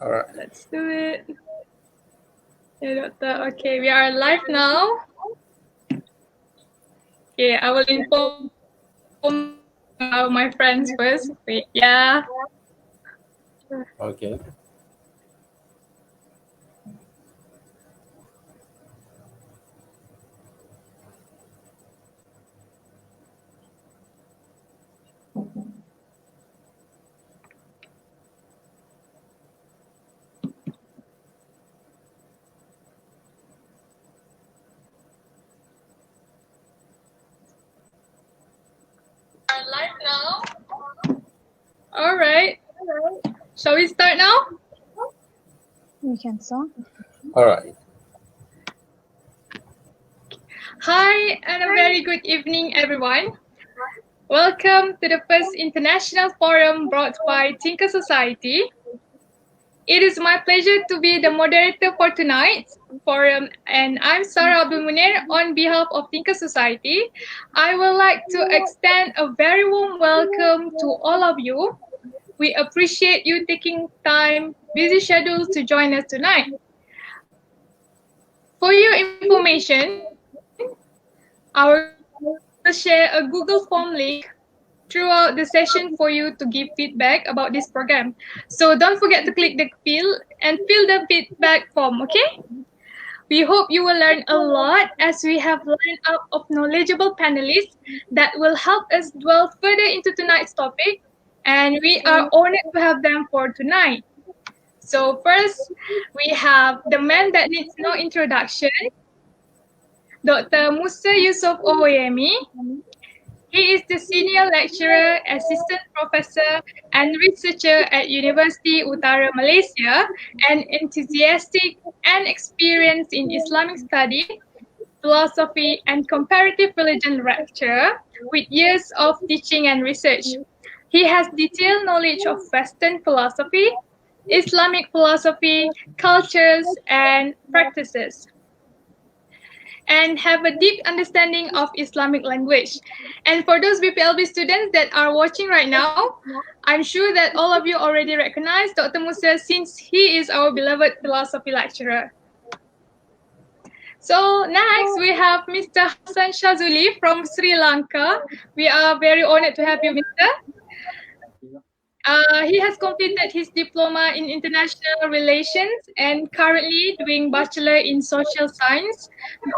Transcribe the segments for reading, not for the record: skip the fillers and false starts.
All right. Let's do it. Yeah, doctor. Okay, we are live now. Okay, I will inform my friends first. Wait, yeah. Okay. Are live now. All right. Shall we start now? We can start. All right. Hi, and a very good evening, everyone. Welcome to the first international forum brought by Tinker Society. It is my pleasure to be the moderator for tonight's forum, and I'm Sarah Abdul Munir on behalf of Tinker Society. I would like to extend a very warm welcome to all of you. We appreciate you taking time, busy schedules to join us tonight. For your information, our group will share a Google Form link throughout the session for you to give feedback about this program. So don't forget to click the fill the feedback form, okay? We hope you will learn a lot as we have lined up of knowledgeable panelists that will help us dwell further into tonight's topic, and we are honored to have them for tonight. So first, we have the man that needs no introduction, Dr. Musa Yusuf Owoyemi. He is the senior lecturer, assistant professor, and researcher at University Utara Malaysia, an enthusiastic and experienced in Islamic study, philosophy, and comparative religion lecturer with years of teaching and research. He has detailed knowledge of Western philosophy, Islamic philosophy, cultures, and practices, and have a deep understanding of Islamic language. And for those BPLB students that are watching right now, I'm sure that all of you already recognize Dr. Musa since he is our beloved philosophy lecturer. So next we have Mr. Hassan Shazuli from Sri Lanka. We are very honored to have you, Mr. He has completed his diploma in international relations and currently doing bachelor in social science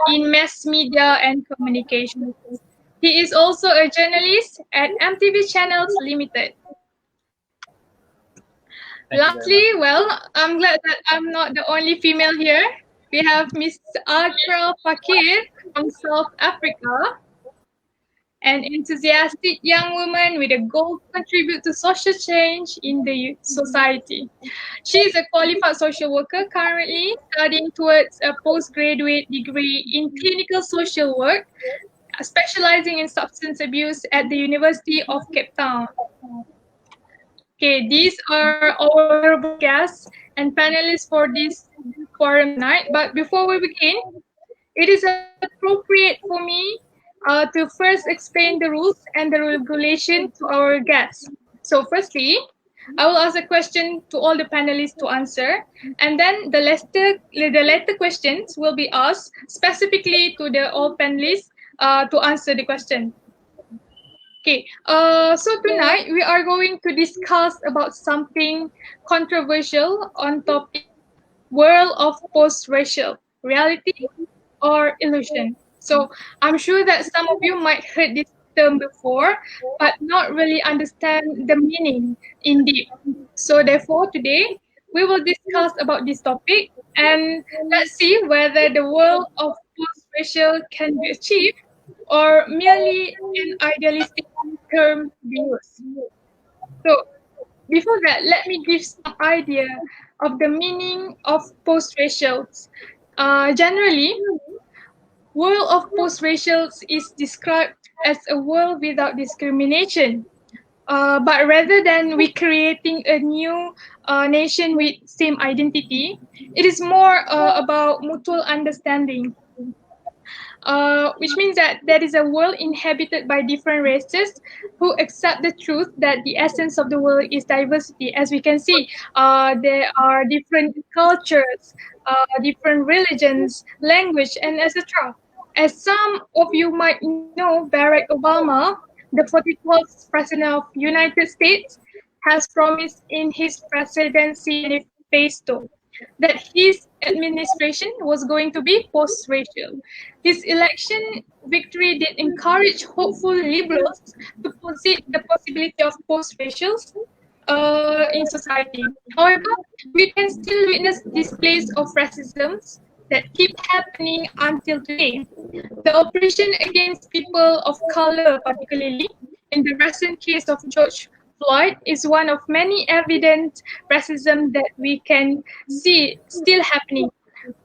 in mass media and communications. He is also a journalist at MTV Channels Limited. Lastly, well, I'm glad that I'm not the only female here. We have Miss Akra Fakir from South Africa, an enthusiastic young woman with a goal to contribute to social change in the society. She is a qualified social worker currently studying towards a postgraduate degree in clinical social work, specializing in substance abuse at the University of Cape Town. Okay, these are our honorable guests and panelists for this forum tonight. But before we begin, it is appropriate for me to first explain the rules and the regulation to our guests. So firstly, I will ask a question to all the panelists to answer, and then the latter questions will be asked specifically to the all panelists to answer the question. Okay, so tonight we are going to discuss about something controversial on topic world of post-racial reality or illusion. So I'm sure that some of you might heard this term before, but not really understand the meaning in deep. So therefore today we will discuss about this topic and let's see whether the world of post-racial can be achieved or merely an idealistic term to be used. So before that, let me give some idea of the meaning of post-racials. Generally, world of post-racials is described as a world without discrimination. But rather than we creating a new nation with same identity, it is more about mutual understanding. which means that there is a world inhabited by different races who accept the truth that the essence of the world is diversity. As we can see, there are different cultures, different religions, language, and etc. As some of you might know, Barack Obama, the 44th President of United States, has promised in his presidency manifesto that his administration was going to be post-racial. His election victory did encourage hopeful liberals to posit the possibility of post-racials in society. However, we can still witness displays of racism that keep happening until today. The oppression against people of color, particularly in the recent case of George Floyd, is one of many evident racism that we can see still happening.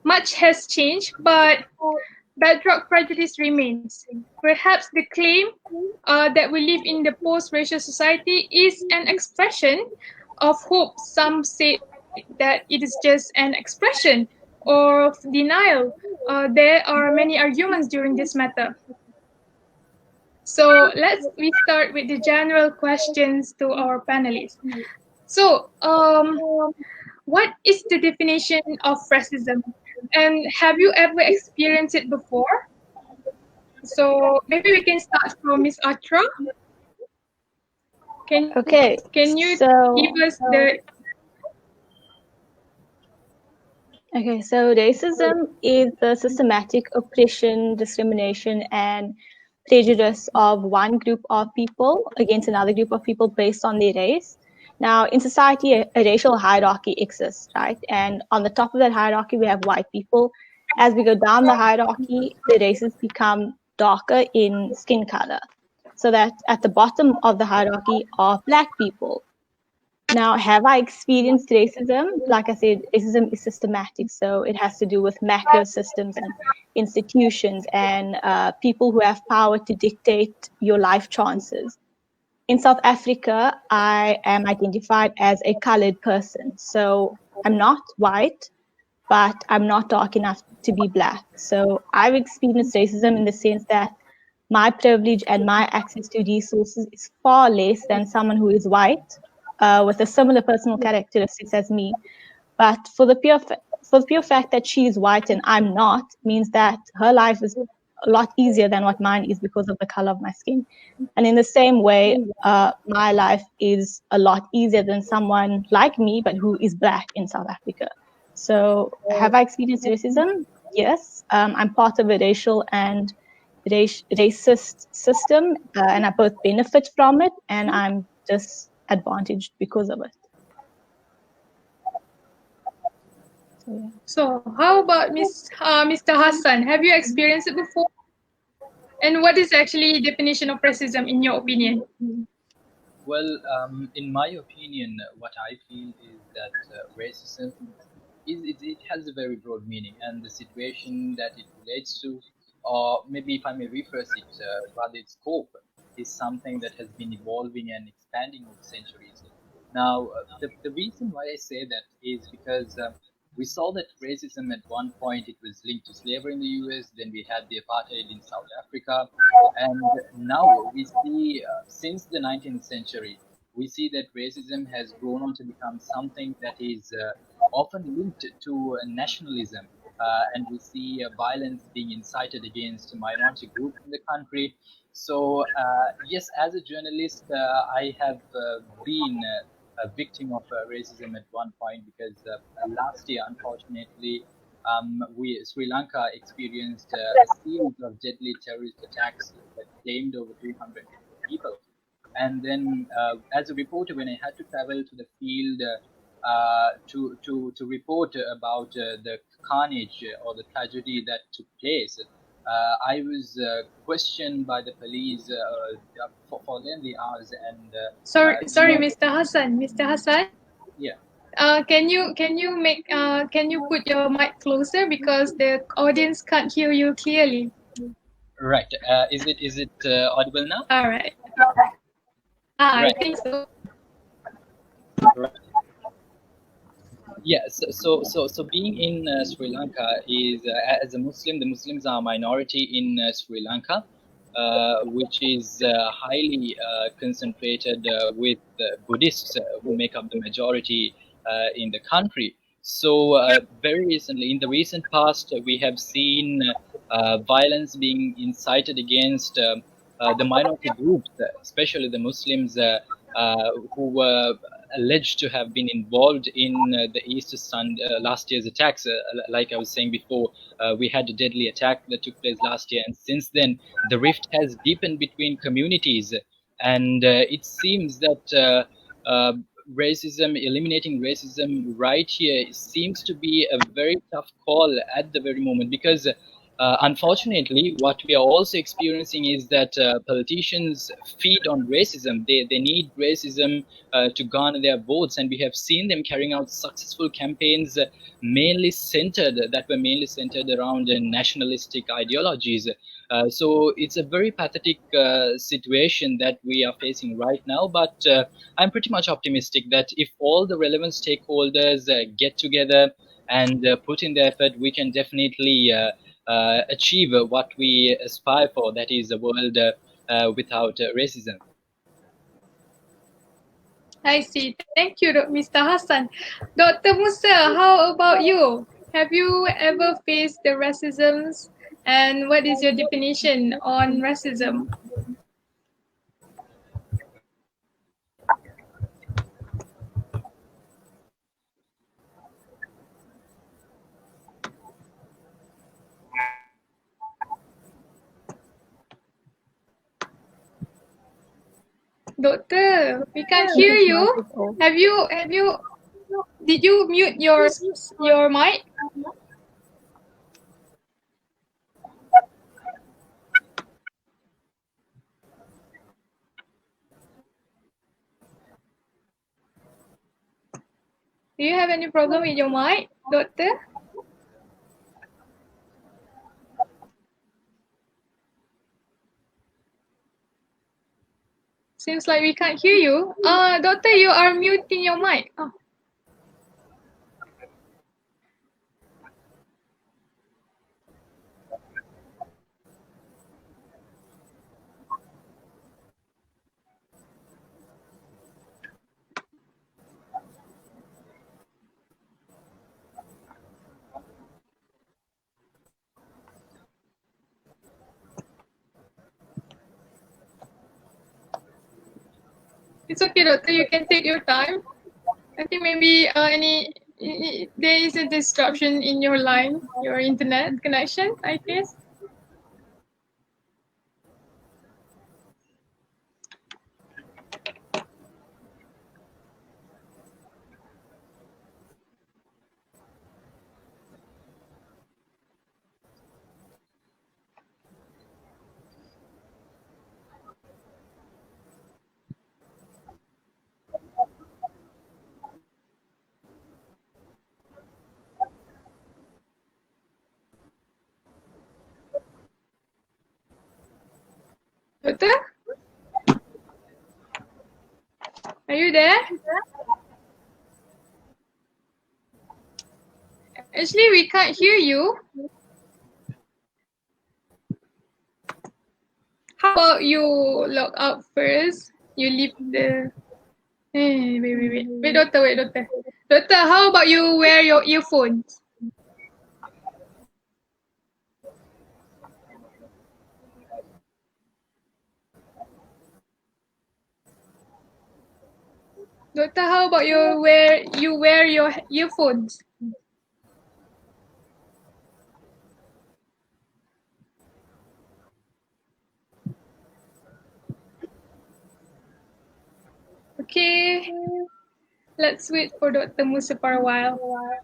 Much has changed, but bedrock prejudice remains. Perhaps the claim that we live in the post-racial society is an expression of hope. Some say that it is just an expression of denial. There are many arguments during this matter. So we start with the general questions to our panelists. So, what is the definition of racism? And have you ever experienced it before? So maybe we can start from Miss Atra. Can you give us the Okay, so racism is the systematic oppression, discrimination, and prejudice of one group of people against another group of people based on their race. Now, in society, a racial hierarchy exists, right? And on the top of that hierarchy, we have white people. As we go down the hierarchy, the races become darker in skin color. So that at the bottom of the hierarchy are Black people. Now, have I experienced racism? Like I said, racism is systematic, so it has to do with macro systems and institutions and people who have power to dictate your life chances. In South Africa, I am identified as a colored person. So I'm not white, but I'm not dark enough to be Black. So I've experienced racism in the sense that my privilege and my access to resources is far less than someone who is white with a similar personal characteristics as me. But for the pure fact that she is white and I'm not means that her life is a lot easier than what mine is because of the color of my skin. And in the same way, my life is a lot easier than someone like me, but who is Black in South Africa. So have I experienced racism? Yes. I'm part of a racial and racist system, and I both benefit from it and I'm disadvantaged because of it. So how about Mr. Hassan? Have you experienced it before? And what is actually definition of racism in your opinion? Well, in my opinion, what I feel is that racism it has a very broad meaning, and the situation that it relates to, or maybe if I may rephrase it, rather its scope, is something that has been evolving and expanding over centuries. Now, the reason why I say that is because we saw that racism at one point, it was linked to slavery in the US, then we had the apartheid in South Africa, and now we see, since the 19th century, we see that racism has grown on to become something that is often linked to nationalism, and we see violence being incited against minority groups in the country. So yes, as a journalist, I have been a victim of racism at one point because last year, unfortunately, Sri Lanka experienced a series of deadly terrorist attacks that claimed over 200 people. And then, as a reporter, when I had to travel to the field to report about the carnage or the tragedy that took place, I was questioned by the police for lengthy hours. And sorry, Mr. Hassan. Mr. Hassan. Yeah. Can you put your mic closer because the audience can't hear you clearly? Right. Is it audible now? All right. Right. I think so. Right. Yes, so being in Sri Lanka is as a Muslim, the Muslims are a minority in Sri Lanka, which is highly concentrated with Buddhists who make up the majority in the country. So very recently, in the recent past, we have seen violence being incited against the minority groups, especially the Muslims who were alleged to have been involved in the Easter last year's attacks. Like I was saying before, we had a deadly attack that took place last year, and since then the rift has deepened between communities, and it seems that eliminating racism right here seems to be a very tough call at the very moment because unfortunately, what we are also experiencing is that politicians feed on racism. They need racism to garner their votes, and we have seen them carrying out successful campaigns that were mainly centered around nationalistic ideologies. So it's a very pathetic situation that we are facing right now, but I'm pretty much optimistic that if all the relevant stakeholders get together and put in the effort, we can definitely achieve what we aspire for, that is a world without racism. I see. Thank you, Mr. Hassan. Dr. Musa, how about you? Have you ever faced the racisms, and what is your definition on racism? Doctor, we can't hear His mic you. is off. Did you mute your mic? Do you have any problem with your mic, Doctor? Seems like we can't hear you. Doctor, you are muting your mic. Oh. It's okay, Doctor. You can take your time. I think maybe there is a disruption in your line, your internet connection, I guess. Doctor, are you there? Actually, we can't hear you. How about you log out first? You leave the. Hey, wait, Doctor, wait, Doctor. Doctor, how about you wear your earphones? Doctor, how about you wear your earphones? Okay, let's wait for Dr. Musa for a while.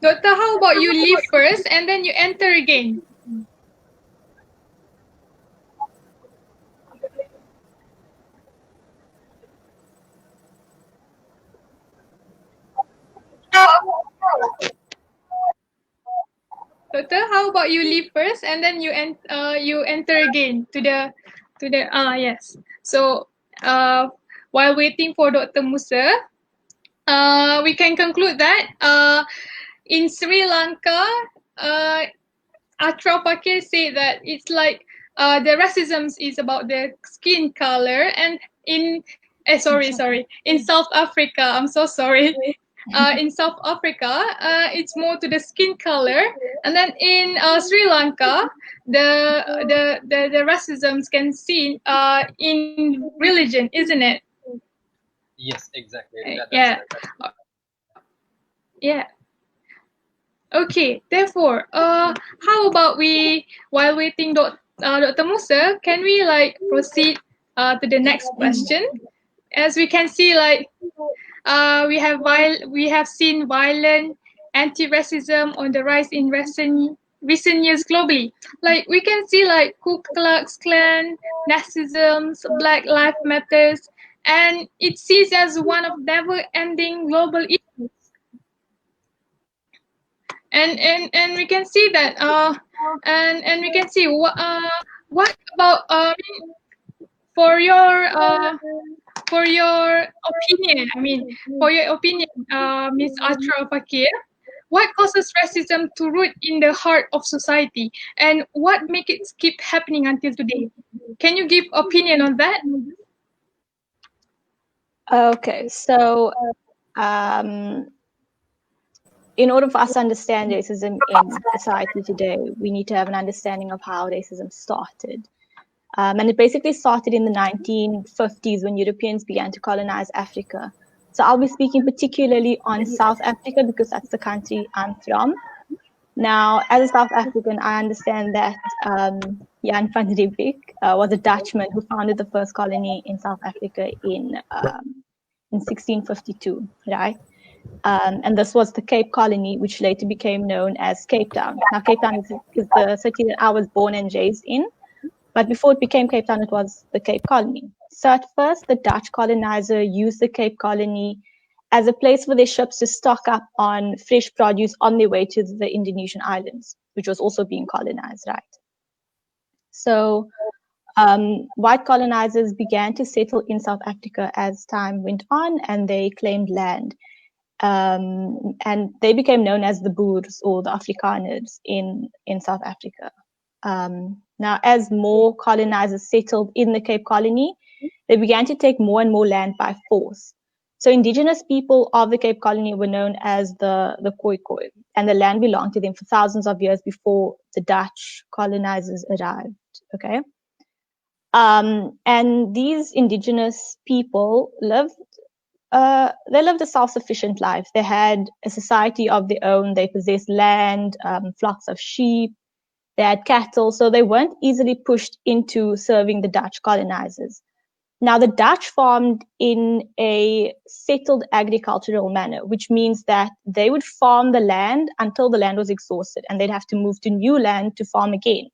Doctor, how about you leave first and then you enter again? Doctor, how about you leave first and then you enter again to the yes. So while waiting for Dr. Musa, we can conclude that in Sri Lanka, Atra Fakir said that it's like the racism is about the skin color, and in in South Africa, I'm so sorry. In South Africa, it's more to the skin color, and then in Sri Lanka, the racism can see in religion, isn't it? Yes, exactly. Yeah, yeah. Okay, therefore, how about we, while waiting Dr. Musa, can we like proceed to the next question? As we can see, like we have seen violent anti-racism on the rise in recent years globally. Like we can see like Ku Klux Klan, Nazism, Black Lives Matters, and it sees as one of never-ending global issues. And we can see that and we can see what about for your opinion, for your opinion, Miss Atra Fakir, what causes racism to root in the heart of society, and what make it keep happening until today? Can you give opinion on that? Okay, so in order for us to understand racism in society today, we need to have an understanding of how racism started. And it basically started in the 1950s when Europeans began to colonize Africa. So I'll be speaking particularly on South Africa because that's the country I'm from. Now, as a South African, I understand that Jan van Riebeeck was a Dutchman who founded the first colony in South Africa in 1652, right? And this was the Cape Colony, which later became known as Cape Town. Now, Cape Town is the city that I was born and raised in, but before it became Cape Town, it was the Cape Colony. So at first, the Dutch colonizer used the Cape Colony as a place for their ships to stock up on fresh produce on their way to the Indonesian islands, which was also being colonized, right? So white colonizers began to settle in South Africa as time went on, and they claimed land. And they became known as the Boers or the Afrikaners in South Africa. Now, as more colonizers settled in the Cape Colony, they began to take more and more land by force. So indigenous people of the Cape Colony were known as the Khoikhoi, and the land belonged to them for thousands of years before the Dutch colonizers arrived, okay? And these indigenous people they lived a self-sufficient life. They had a society of their own. They possessed land, flocks of sheep. They had cattle, so they weren't easily pushed into serving the Dutch colonizers. Now, the Dutch farmed in a settled agricultural manner, which means that they would farm the land until the land was exhausted, and they'd have to move to new land to farm again.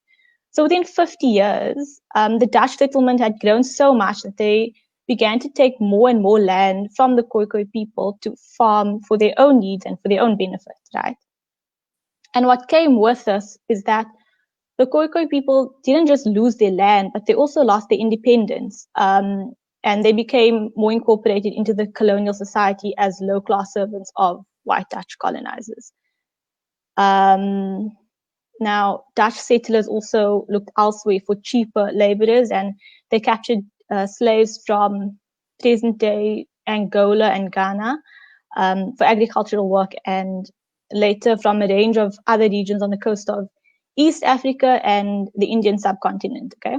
So within 50 years, the Dutch settlement had grown so much that they began to take more and more land from the Khoikhoi people to farm for their own needs and for their own benefit, right? And what came with this is that the Khoikhoi people didn't just lose their land, but they also lost their independence. And they became more incorporated into the colonial society as low-class servants of white Dutch colonizers. Now, Dutch settlers also looked elsewhere for cheaper laborers, and they captured slaves from present-day Angola and Ghana for agricultural work, and later from a range of other regions on the coast of East Africa and the Indian subcontinent, okay?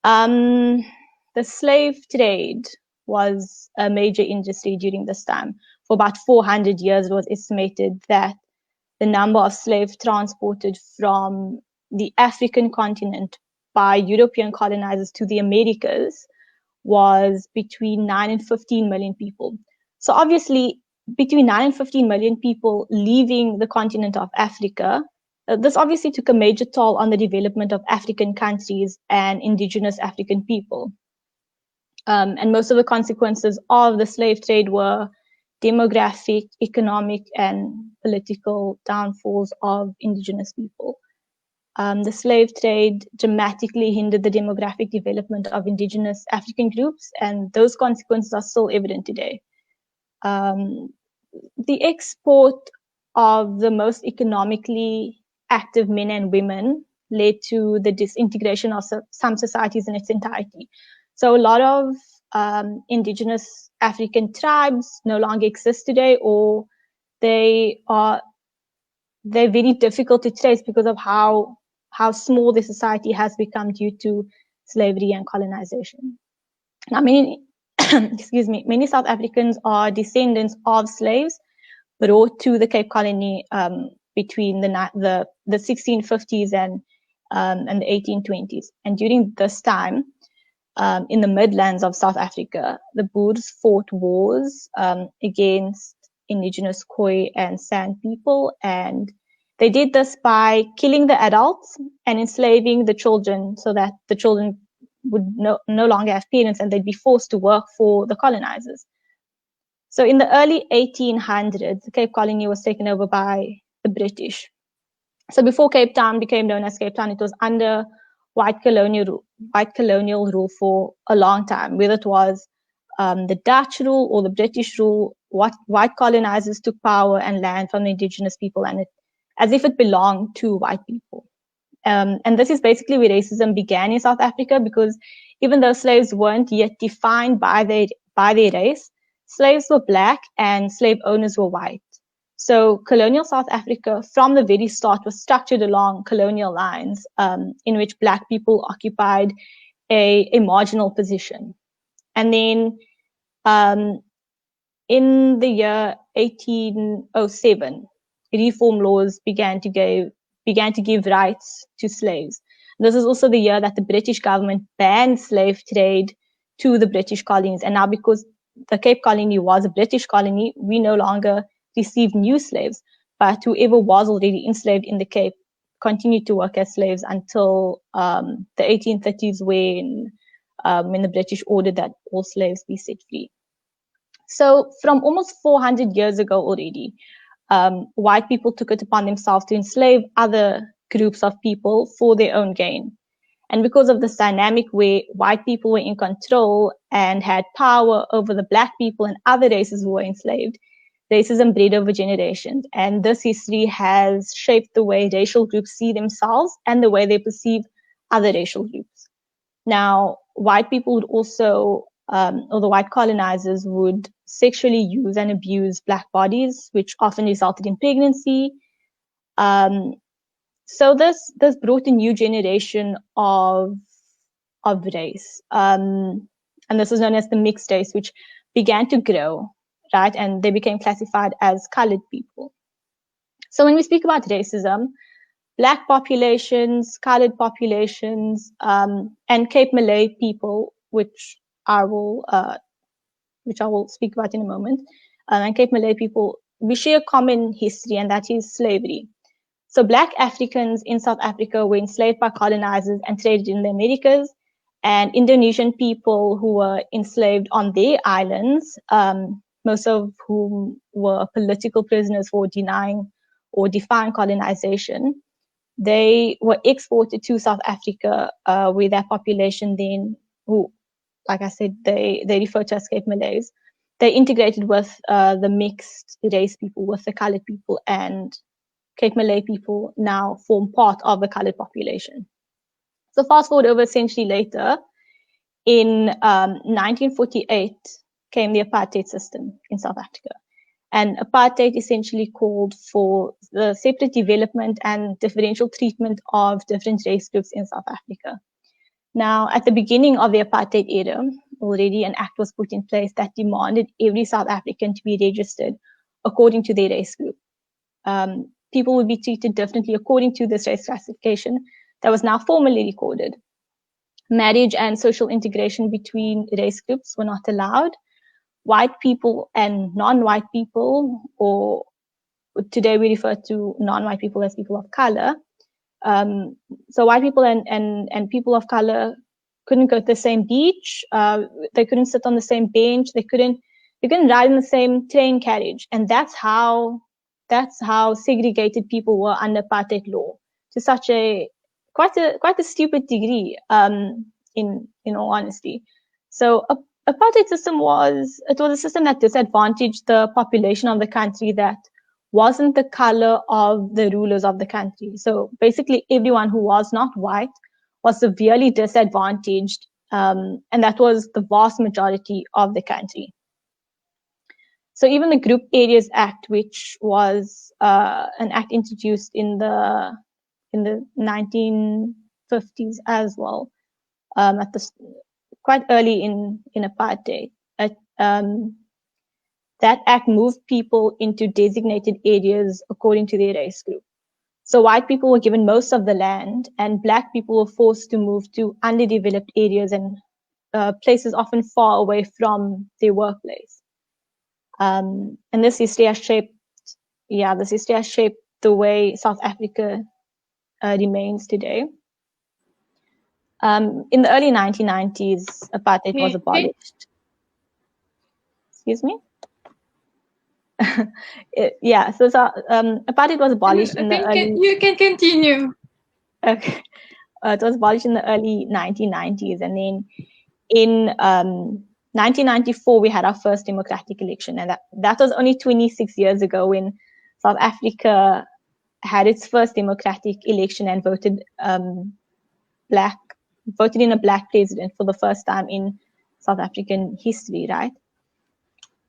The slave trade was a major industry during this time. For about 400 years, it was estimated that the number of slaves transported from the African continent by European colonizers to the Americas was between 9 and 15 million people. So obviously, between 9 and 15 million people leaving the continent of Africa, this obviously took a major toll on the development of African countries and indigenous African people. And most of the consequences of the slave trade were demographic, economic, and political downfalls of indigenous people. The slave trade dramatically hindered the demographic development of indigenous African groups, and those consequences are still evident today. The export of the most economically active men and women led to the disintegration of some societies in its entirety. So a lot of indigenous African tribes no longer exist today, or they're very difficult to trace because of how small the society has become due to slavery and colonization. Now, many many South Africans are descendants of slaves brought to the Cape Colony between the 1650s and the 1820s. And during this time, in the Midlands of South Africa, the Boers fought wars against indigenous Khoi and San people, and they did this by killing the adults and enslaving the children, so that the children would no longer have parents and they'd be forced to work for the colonizers. So in the early 1800s, the Cape Colony was taken over by the British. So before Cape Town became known as Cape Town, it was under white colonial rule for a long time. Whether it was the Dutch rule or the British rule, white colonizers took power and land from the indigenous people, and as if it belonged to white people. And this is basically where racism began in South Africa, because even though slaves weren't yet defined by their race, slaves were black and slave owners were white. So colonial South Africa, from the very start, was structured along colonial lines, in which black people occupied a marginal position. And then in the year 1807, reform laws began to give rights to slaves. This is also the year that the British government banned slave trade to the British colonies. And now, because the Cape Colony was a British colony, we no longer received new slaves, but whoever was already enslaved in the Cape continued to work as slaves until the 1830s, when the British ordered that all slaves be set free. So from almost 400 years ago already, white people took it upon themselves to enslave other groups of people for their own gain. And because of this dynamic where white people were in control and had power over the black people and other races who were enslaved, racism bred over generations. And this history has shaped the way racial groups see themselves and the way they perceive other racial groups. Now, white people would also, or the white colonizers would sexually use and abuse black bodies, which often resulted in pregnancy. So this brought a new generation of race, and this was known as the mixed race, which began to grow, right? And they became classified as colored people. So when we speak about racism, black populations, colored populations, and Cape Malay people, which I will speak about in a moment, and Cape Malay people, we share a common history, and that is slavery. So black Africans in South Africa were enslaved by colonizers and traded in the Americas, and Indonesian people who were enslaved on their islands, most of whom were political prisoners for denying or defying colonization, they were exported to South Africa, where that population then, who, like I said, they refer to as Cape Malays, they integrated with the mixed race people, with the colored people, and Cape Malay people now form part of the colored population. So fast forward over a century later, in 1948 came the apartheid system in South Africa. And apartheid essentially called for the separate development and differential treatment of different race groups in South Africa. Now, at the beginning of the apartheid era, already an act was put in place that demanded every South African to be registered according to their race group. People would be treated differently according to this race classification that was now formally recorded. Marriage and social integration between race groups were not allowed. white people and non-white people, or today we refer to non-white people as people of color. So white people and people of color couldn't go to the same beach. They couldn't sit on the same bench. They couldn't ride in the same train carriage. And that's how segregated people were under apartheid law, to such a quite a stupid degree, in all honesty. So apartheid system was a system that disadvantaged the population of the country that wasn't the color of the rulers of the country. So basically everyone who was not white was severely disadvantaged, and that was the vast majority of the country. So even the Group Areas Act, which was an act introduced in the 1950s as well, quite early in apartheid, that act moved people into designated areas according to their race group. So white people were given most of the land, and black people were forced to move to underdeveloped areas and places often far away from their workplace. And this history has shaped the way South Africa remains today. In the early 1990s, apartheid was abolished. Excuse me? So apartheid was abolished in the early... You can continue. Okay. It was abolished in the early 1990s, and then in 1994 we had our first democratic election, and that was only 26 years ago, when South Africa had its first democratic election and voted in a black president for the first time in South African history, right?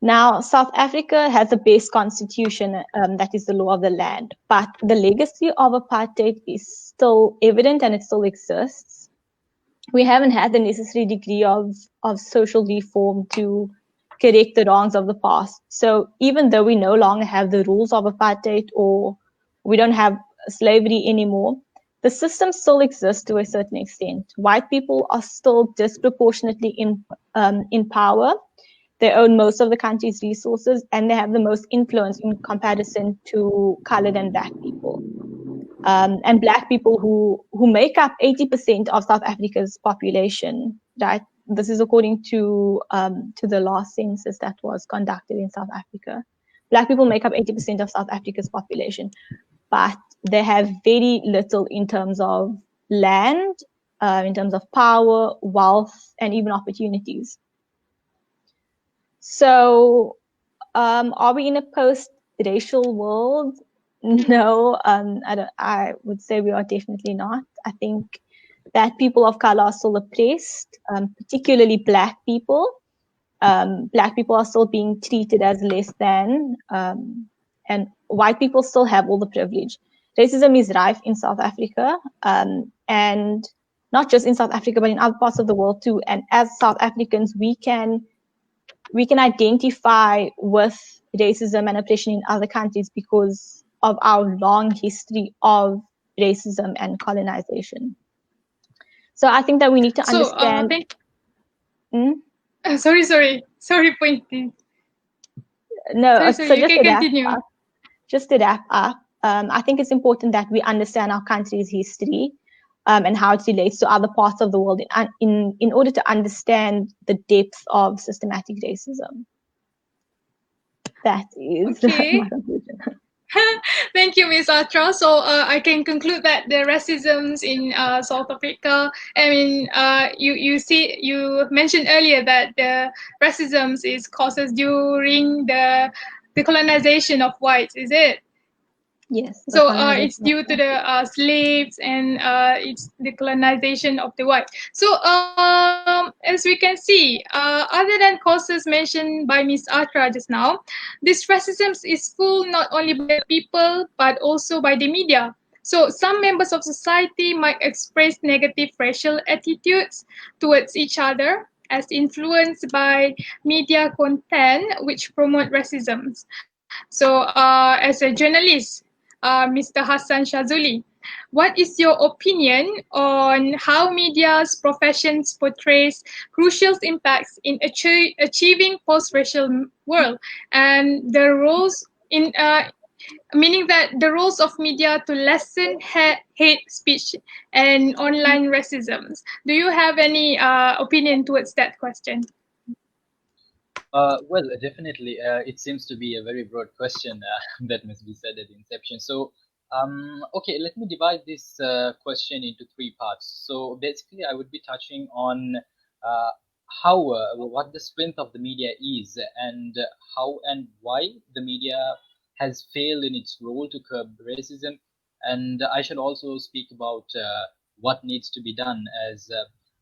Now, South Africa has a base constitution that is the law of the land, but the legacy of apartheid is still evident and it still exists. We haven't had the necessary degree of social reform to correct the wrongs of the past. So even though we no longer have the rules of apartheid, or we don't have slavery anymore, the system still exists to a certain extent. White people are still disproportionately in power. They own most of the country's resources, and they have the most influence in comparison to colored and black people. And black people who make up 80% of South Africa's population, right? This is according to the last census that was conducted in South Africa. Black people make up 80% of South Africa's population, but they have very little in terms of land, in terms of power, wealth, and even opportunities. So, are we in a post-racial world? No, I would say we are definitely not. I think that people of color are still oppressed, particularly black people. Black people are still being treated as less than, and white people still have all the privilege. Racism is rife in South Africa, and not just in South Africa, but in other parts of the world too. And as South Africans, we can identify with racism and oppression in other countries because of our long history of racism and colonization. So I think that we need to understand... Sorry, pointing. No, so you can continue. Just to wrap up, I think it's important that we understand our country's history, and how it relates to other parts of the world in order to understand the depth of systematic racism. That is my conclusion. Thank you, Ms. Atra. So I can conclude that the racisms in South Africa, I mean, you mentioned earlier that the racisms is causes during the colonization of whites, is it? Yes. So it's due to the slaves and it's the colonization of the white. So as we can see, other than causes mentioned by Ms. Atra just now, this racism is full not only by the people but also by the media. So some members of society might express negative racial attitudes towards each other as influenced by media content which promote racism. So as a journalist, Mr. Hassan Shazuli, What is your opinion on how media's professions portrays crucial impacts in achieving post-racial world and the roles in meaning that the roles of media to lessen hate speech and online racism? Do you have any opinion towards that question? Well, definitely. It seems to be a very broad question that must be said at the inception. So, okay, let me divide this question into three parts. So, basically, I would be touching on uh, what the strength of the media is, and how and why the media has failed in its role to curb racism. And I shall also speak about what needs to be done, as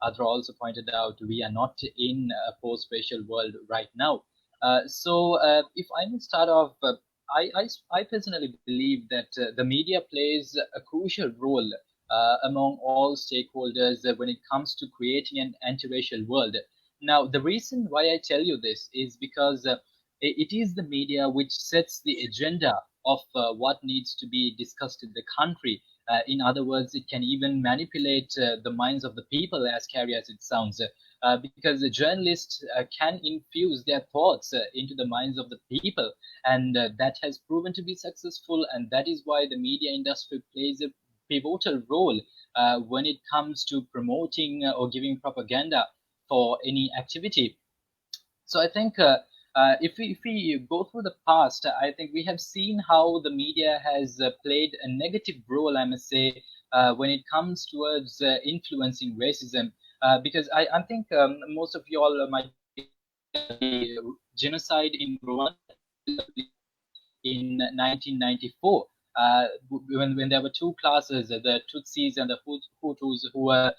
Adra also pointed out, we are not in a post-racial world right now. If I may start off, I personally believe that the media plays a crucial role among all stakeholders when it comes to creating an anti-racial world. Now, the reason why I tell you this is because it is the media which sets the agenda of what needs to be discussed in the country. In other words, it can even manipulate the minds of the people, as scary as it sounds, because a journalist can infuse their thoughts into the minds of the people, and that has proven to be successful, and that is why the media industry plays a pivotal role when it comes to promoting or giving propaganda for any activity. So I think if we go through the past, I think we have seen how the media has played a negative role, I must say, when it comes towards influencing racism. Because I think most of you all might be genocide in Rwanda in 1994. When there were two classes, the Tutsis and the Hutus, who were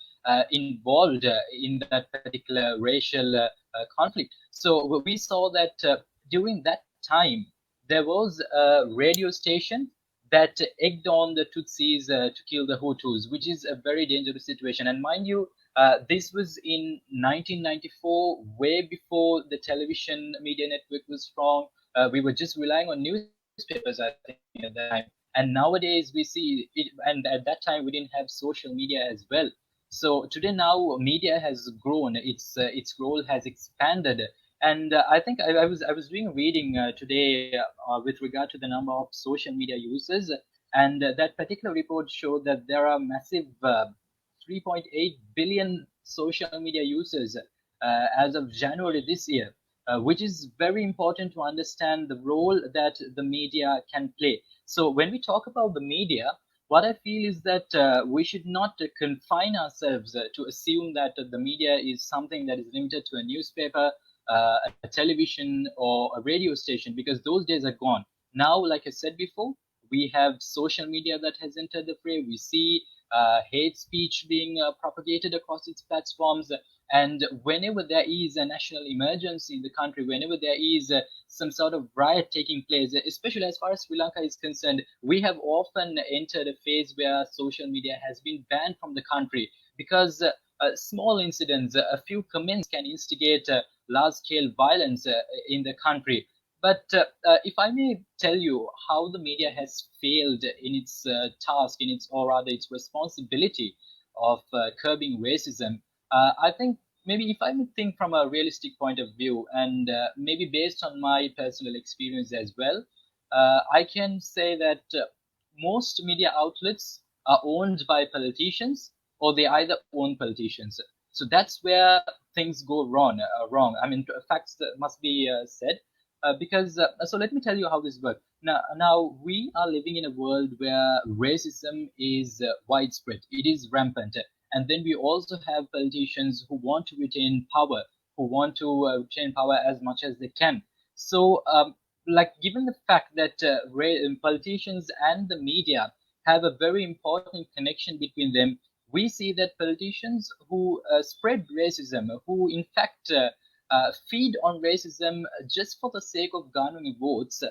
involved in that particular racial conflict. So we saw that during that time, there was a radio station that egged on the Tutsis to kill the Hutus, which is a very dangerous situation. And mind you, this was in 1994, way before the television media network was strong. We were just relying on newspapers, I think, at that time. And nowadays we see it, and at that time we didn't have social media as well. So today now media has grown, its role has expanded, and I think I was doing a reading today with regard to the number of social media users, and that particular report showed that there are massive 3.8 billion social media users as of January this year, which is very important to understand the role that the media can play. So when we talk about the media, what I feel is that we should not confine ourselves to assume that the media is something that is limited to a newspaper, a television, or a radio station, because those days are gone. Now, like I said before, we have social media that has entered the fray. We see hate speech being propagated across its platforms. And whenever there is a national emergency in the country, whenever there is some sort of riot taking place, especially as far as Sri Lanka is concerned, we have often entered a phase where social media has been banned from the country because small incidents, a few comments can instigate large scale violence in the country. But if I may tell you how the media has failed in its task, in its, or rather its responsibility of curbing racism, I think maybe if I may think from a realistic point of view, and maybe based on my personal experience as well, I can say that most media outlets are owned by politicians, or they either own politicians. So that's where things go wrong. Wrong. I mean, facts that must be said. Because so let me tell you how this works. Now we are living in a world where racism is widespread. It is rampant, and then we also have politicians who want to retain power, who want to retain power as much as they can. So, like, given the fact that politicians and the media have a very important connection between them, we see that politicians who spread racism, who in fact feed on racism just for the sake of garnering votes,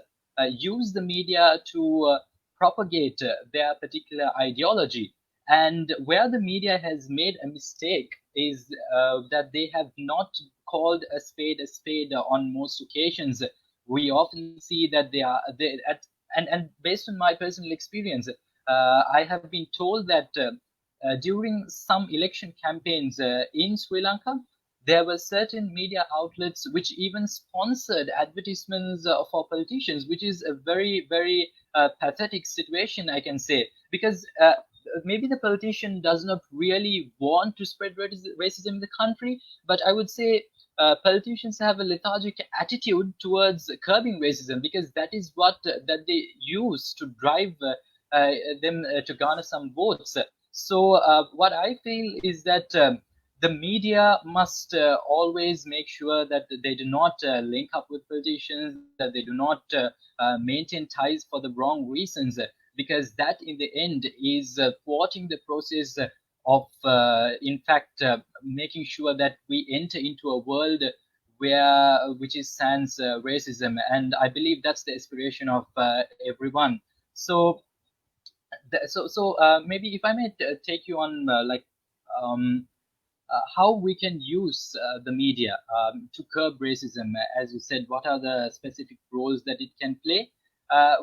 use the media to propagate their particular ideology. And where the media has made a mistake is that they have not called a spade on most occasions. We often see that they are they at and based on my personal experience, I have been told that during some election campaigns in Sri Lanka, there were certain media outlets which even sponsored advertisements for politicians, which is a very, very pathetic situation, I can say, because maybe the politician does not really want to spread racism in the country, but I would say politicians have a lethargic attitude towards curbing racism, because that is what that they use to drive them to garner some votes. So what I feel is that the media must always make sure that they do not link up with politicians, that they do not maintain ties for the wrong reasons, because that in the end is thwarting the process of, in fact, making sure that we enter into a world which is sans racism. And I believe that's the aspiration of everyone. So maybe if I may take you on um, how we can use the media to curb racism. As you said, what are the specific roles that it can play?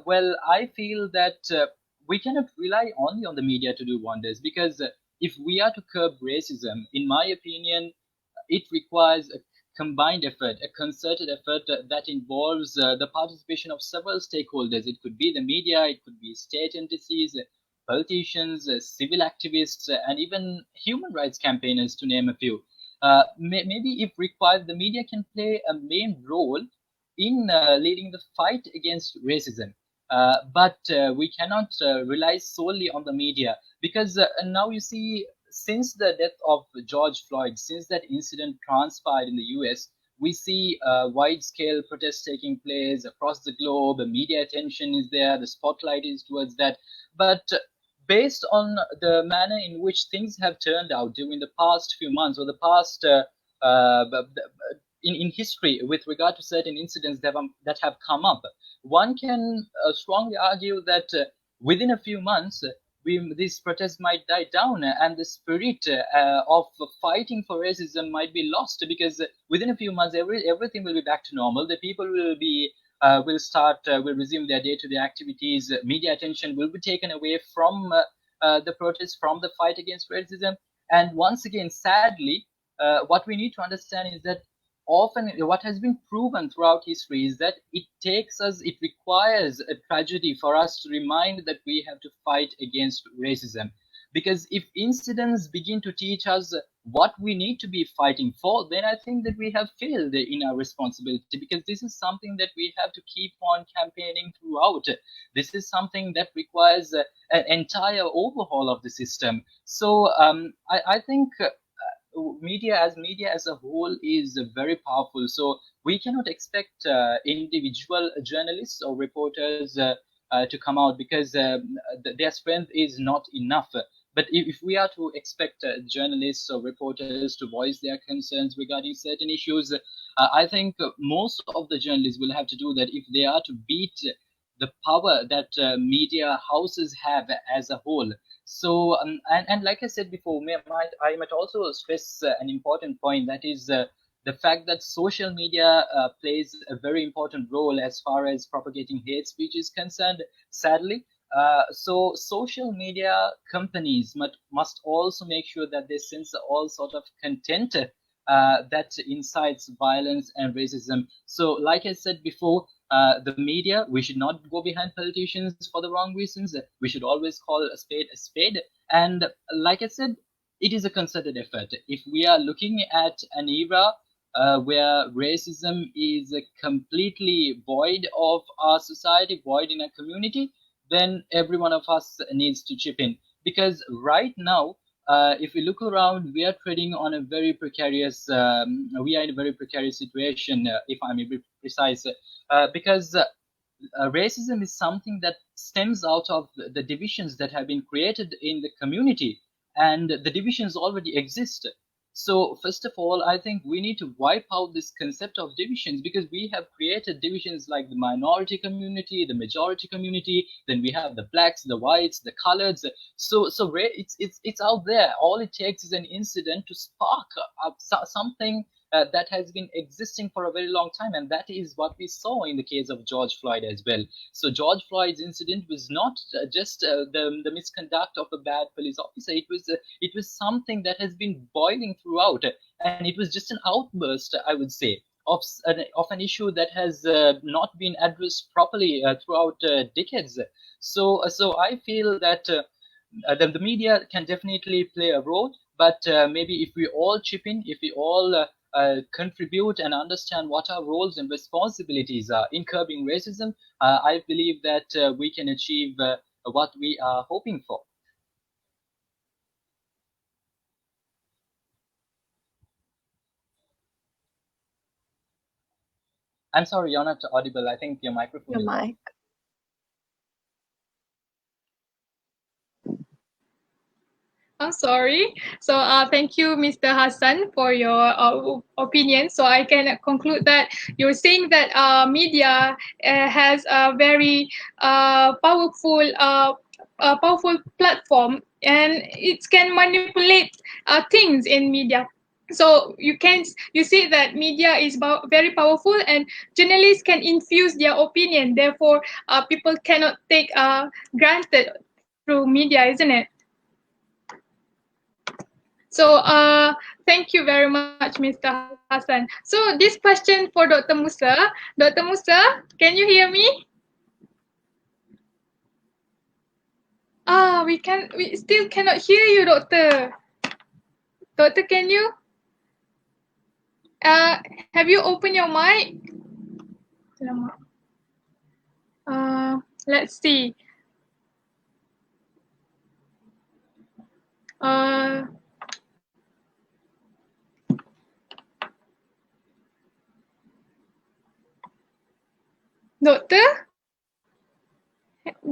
Well, I feel that we cannot rely only on the media to do wonders, because if we are to curb racism, in my opinion, it requires a combined effort, a concerted effort that involves the participation of several stakeholders. It could be the media, it could be state entities, politicians, civil activists, and even human rights campaigners, to name a few. Maybe, if required, the media can play a main role in leading the fight against racism. But we cannot rely solely on the media, because now you see, since the death of George Floyd, since that incident transpired in the US, we see wide-scale protests taking place across the globe. The media attention is there, the spotlight is towards that. But based on the manner in which things have turned out during the past few months, or the past in history, with regard to certain incidents that have come up, one can strongly argue that within a few months, these protests might die down, and the spirit of fighting for racism might be lost, because within a few months, everything will be back to normal. The people will resume their day-to-day activities. Media attention will be taken away from the protests, from the fight against racism. And once again, sadly, what we need to understand is that often what has been proven throughout history is that it requires a tragedy for us to remind that we have to fight against racism. Because if incidents begin to teach us what we need to be fighting for, then I think that we have failed in our responsibility, because this is something that we have to keep on campaigning throughout. This is something that requires an entire overhaul of the system. So I think media as a whole is very powerful. So we cannot expect individual journalists or reporters to come out, because their strength is not enough. But if we are to expect journalists or reporters to voice their concerns regarding certain issues, I think most of the journalists will have to do that if they are to beat the power that media houses have as a whole. So, and like I said before, I might also stress an important point, that is the fact that social media plays a very important role as far as propagating hate speech is concerned, sadly. So social media companies must also make sure that they censor all sort of content that incites violence and racism. So, like I said before, the media, we should not go behind politicians for the wrong reasons. We should always call a spade a spade. And like I said, it is a concerted effort. If we are looking at an era where racism is completely void of our society, void in our community, then every one of us needs to chip in. Because right now, if we look around, we are treading on a very precarious, we are in a very precarious situation, if I may be precise, because racism is something that stems out of the divisions that have been created in the community, and the divisions already exist. So first of all, I think we need to wipe out this concept of divisions, because we have created divisions like the minority community, the majority community, then we have the blacks, the whites, the coloreds. So it's out there. All it takes is an incident to spark up something that has been existing for a very long time, and that is what we saw in the case of George Floyd as well. So George Floyd's incident was not just the misconduct of a bad police officer. It was something that has been boiling throughout, and it was just an outburst, I would say, of an issue that has not been addressed properly throughout decades. So I feel that the media can definitely play a role, but maybe if we all chip in, if we all contribute and understand what our roles and responsibilities are in curbing racism, I believe that we can achieve what we are hoping for. I'm sorry, you're not audible. I think your microphone is off. I'm sorry. So thank you, Mr. Hassan, for your opinion. So I can conclude that you're saying that media has a very powerful platform, and it can manipulate things in media. So you see that media is very powerful, and journalists can infuse their opinion. Therefore, people cannot take granted through media, isn't it? So thank you very much, Mr. Hassan. So this question for Dr. Musa. Dr. Musa, can you hear me? We still cannot hear you, Doctor. Doctor, can you? Have you opened your mic? Let's see. Uh, Doctor,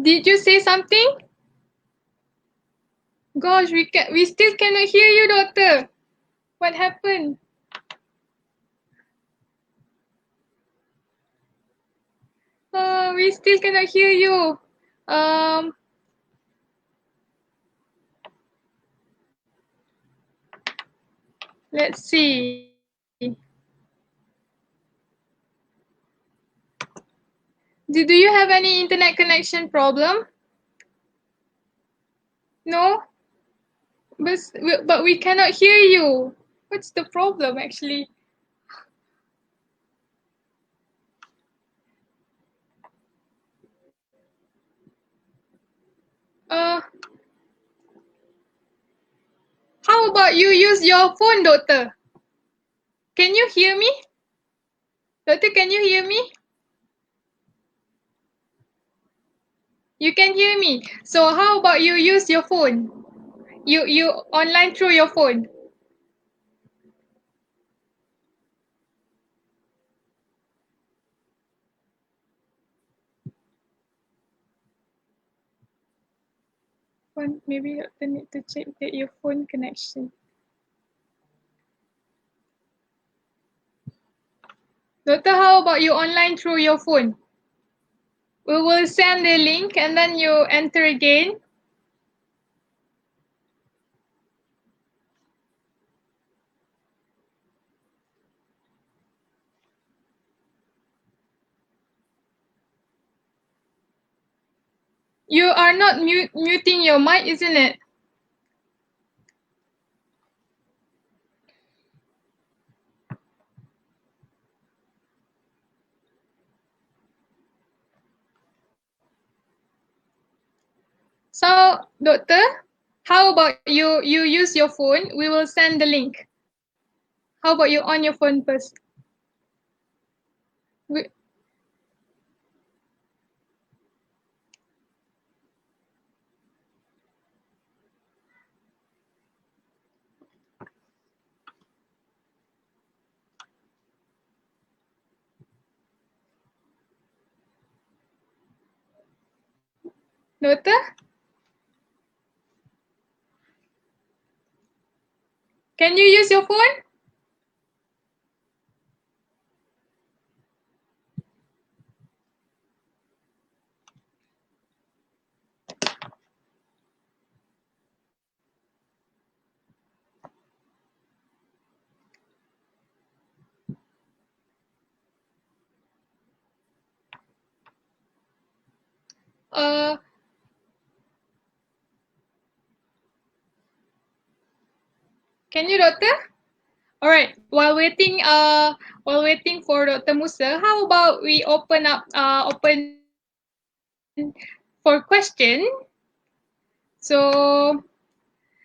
did you say something? Gosh, we still cannot hear you, Doctor. What happened? We still cannot hear you. Um, let's see. Do you have any internet connection problem? No? But we cannot hear you. What's the problem actually? Uh, how about you use your phone, Doctor? Can you hear me? Doctor, can you hear me? You can hear me. So how about you use your phone? You online through your phone. Maybe Doctor need to check your phone connection. Doctor, how about you online through your phone? We will send the link and then you enter again. You are not muting your mic, isn't it? So, Doctor, how about you use your phone? We will send the link. How about you on your phone first? Doctor? Can you use your phone? can you, Doctor? All right. While waiting for Dr. Musa, how about we open for question? So,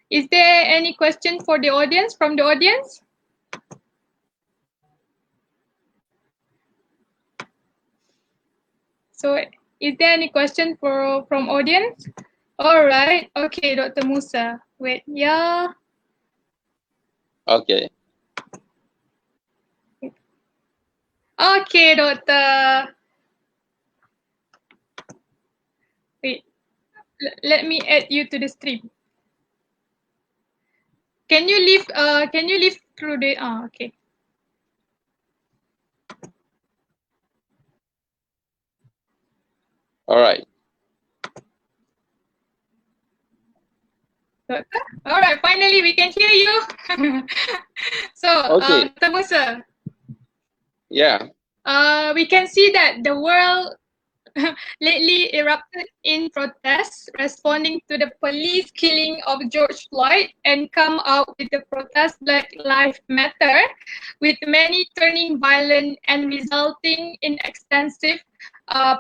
is there any question for the audience from the audience? So, is there any question from audience? All right. Okay, Dr. Musa. Wait, yeah. Okay. Okay, Doctor. Wait, let me add you to the stream. Can you leave? Can you leave through the? Okay. All right. Doctor? All right. Finally, we can hear you. So, Okay. Dr. Musa. Yeah. We can see that the world lately erupted in protests responding to the police killing of George Floyd and come out with the protest Black Lives Matter, with many turning violent and resulting in extensive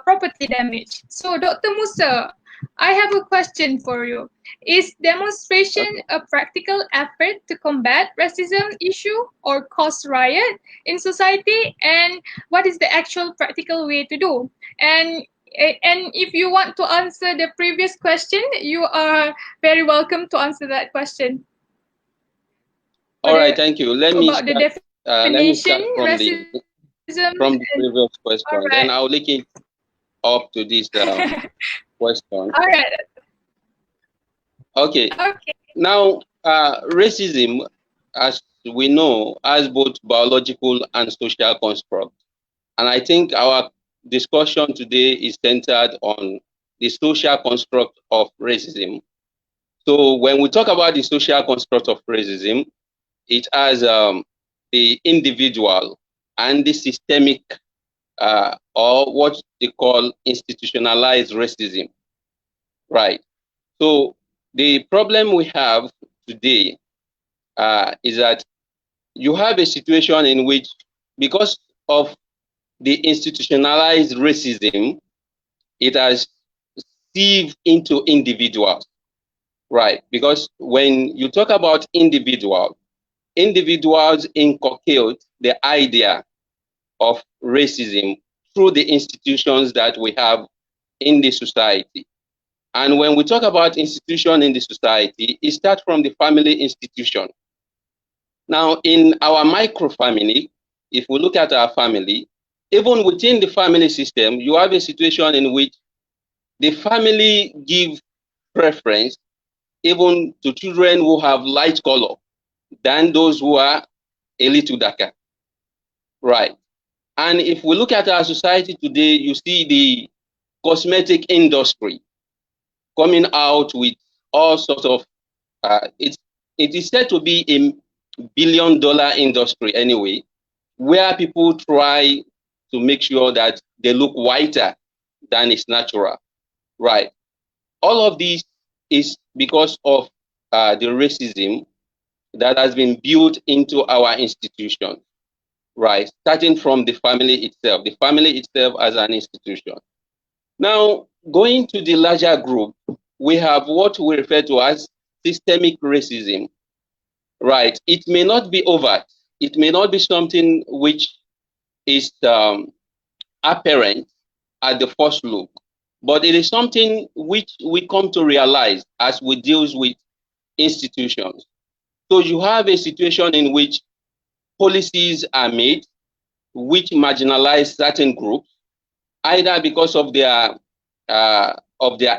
property damage. So, Dr. Musa, I have a question for you. Is demonstration a practical effort to combat racism issue or cause riot in society? And what is the actual practical way to do? And if you want to answer the previous question, you are very welcome to answer that question. All right. Thank you. Let me About the start. Let me start definition, from the previous question. All right. Then I'll link it up to this question. All right. Okay. Okay. Now, racism, as we know, has both biological and social construct. And I think our discussion today is centered on the social construct of racism. So when we talk about the social construct of racism, it has the individual and the systemic, or what they call institutionalized racism, right? So the problem we have today is that you have a situation in which, because of the institutionalized racism, it has sieved into individuals, right? Because when you talk about individuals inculcate the idea of racism through the institutions that we have in the society. And when we talk about institution in the society, it starts from the family institution. Now, in our micro family, if we look at our family, even within the family system, you have a situation in which the family give preference even to children who have light color than those who are a little darker, right? And if we look at our society today, you see the cosmetic industry coming out with all sorts of, it is said to be a billion-dollar industry anyway, where people try to make sure that they look whiter than is natural, right? All of this is because of the racism that has been built into our institutions, right? Starting from the family itself as an institution. Now, going to the larger group, we have what we refer to as systemic racism, right? It may not be overt. It may not be something which is apparent at the first look, but it is something which we come to realize as we deal with institutions. So you have a situation in which policies are made which marginalize certain groups, either because of their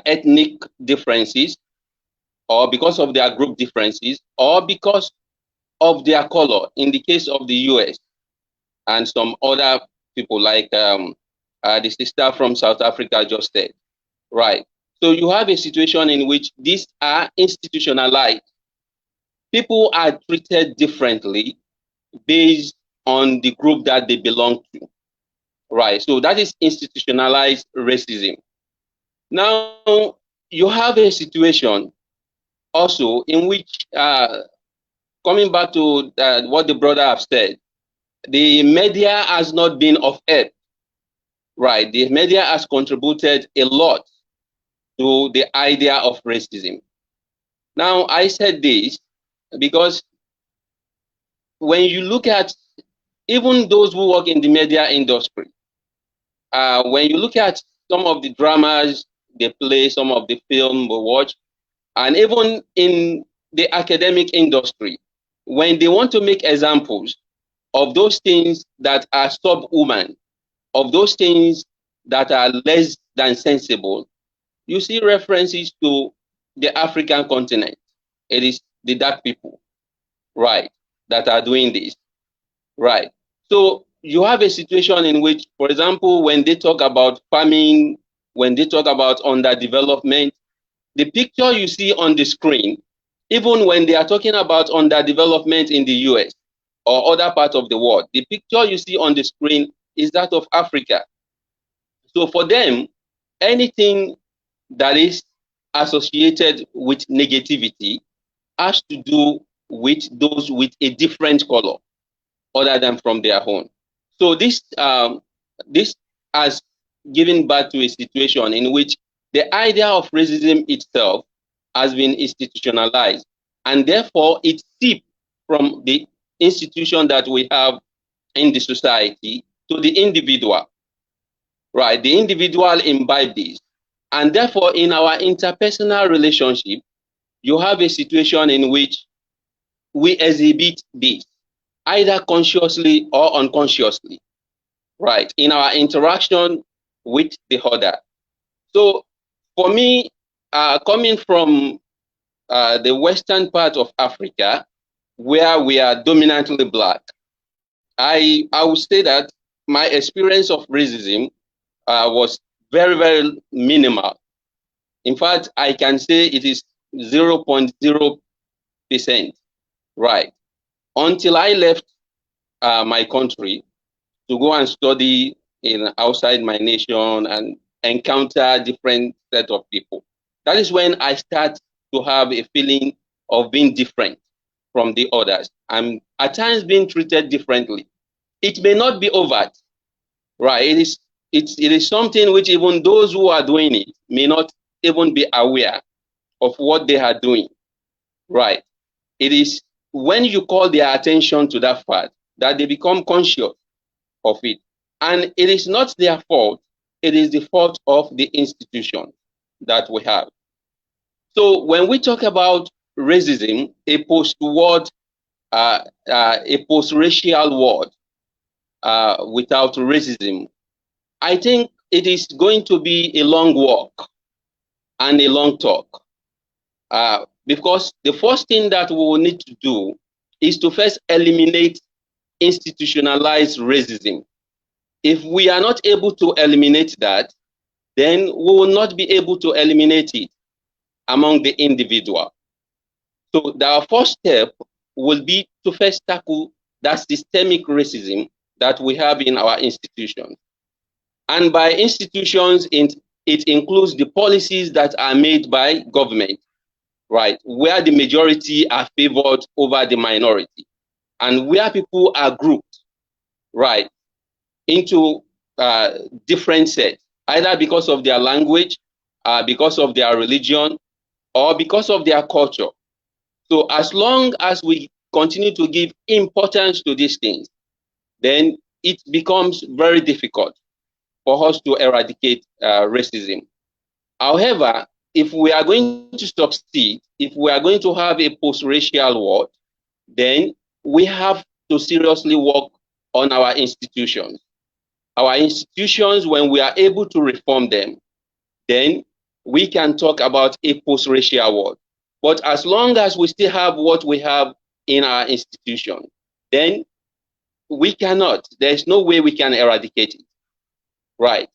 ethnic differences, or because of their group differences, or because of their color, in the case of the US and some other people like the sister from South Africa just said, right? So you have a situation in which these are institutionalized. People are treated differently based on the group that they belong to, right? So that is institutionalized racism. Now, you have a situation also in which, coming back to what the brother have said, the media has not been of help, right? The media has contributed a lot to the idea of racism. Now, I said this because when you look at even those who work in the media industry, when you look at some of the dramas they play, some of the film we watch, and even in the academic industry, when they want to make examples of those things that are subhuman, of those things that are less than sensible, you see references to the African continent. It is the dark people, right, that are doing this, right? So you have a situation in which, for example, when they talk about farming, when they talk about underdevelopment, the picture you see on the screen, even when they are talking about underdevelopment in the US or other parts of the world, the picture you see on the screen is that of Africa. So for them, anything that is associated with negativity has to do with those with a different color other than from their own. So this has given birth to a situation in which the idea of racism itself has been institutionalized, and therefore it seeps from the institution that we have in the society to the individual, right? The individual imbibe this, and therefore in our interpersonal relationship, you have a situation in which we exhibit this, either consciously or unconsciously, right, in our interaction with the other. So for me, coming from the western part of Africa, where we are dominantly black, I would say that my experience of racism was very, very minimal. In fact, I can say it is 0.0%, right? Until I left my country to go and study in outside my nation and encounter different set of people. That is when I start to have a feeling of being different from the others. I'm at times being treated differently. It may not be overt, right? It is something which even those who are doing it may not even be aware of what they are doing, right? It is when you call their attention to that fact that they become conscious of it. And it is not their fault, it is the fault of the institution that we have. So when we talk about racism, a post-word, a post-racial word without racism, I think it is going to be a long walk and a long talk. Because the first thing that we will need to do is to first eliminate institutionalized racism. If we are not able to eliminate that, then we will not be able to eliminate it among the individual. So our first step will be to first tackle that systemic racism that we have in our institutions. And by institutions, it includes the policies that are made by government, right, where the majority are favored over the minority, and where people are grouped, right, into different sets, either because of their language, because of their religion, or because of their culture. So as long as we continue to give importance to these things, then it becomes very difficult for us to eradicate racism. However, if we are going to succeed, if we are going to have a post-racial world, then we have to seriously work on our institutions. Our institutions, when we are able to reform them, then we can talk about a post-racial world. But as long as we still have what we have in our institution, then we cannot. There's no way we can eradicate it, right?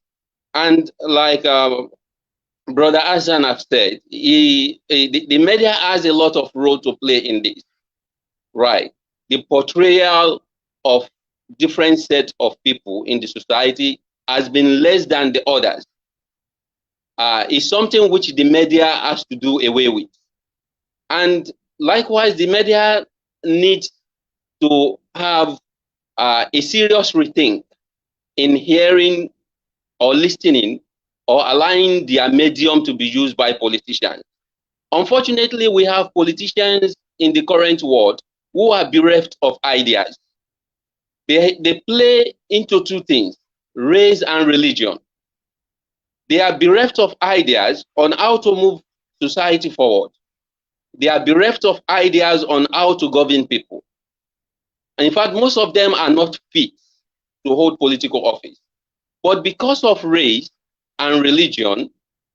And like Brother Hassan have said, the media has a lot of role to play in this, right? The portrayal of different sets of people in the society has been less than the others. is something which the media has to do away with. And likewise, the media needs to have a serious rethink in hearing or listening or allowing their medium to be used by politicians. Unfortunately, we have politicians in the current world who are bereft of ideas. They play into two things, race and religion. They are bereft of ideas on how to move society forward. They are bereft of ideas on how to govern people. And in fact, most of them are not fit to hold political office. But because of race and religion,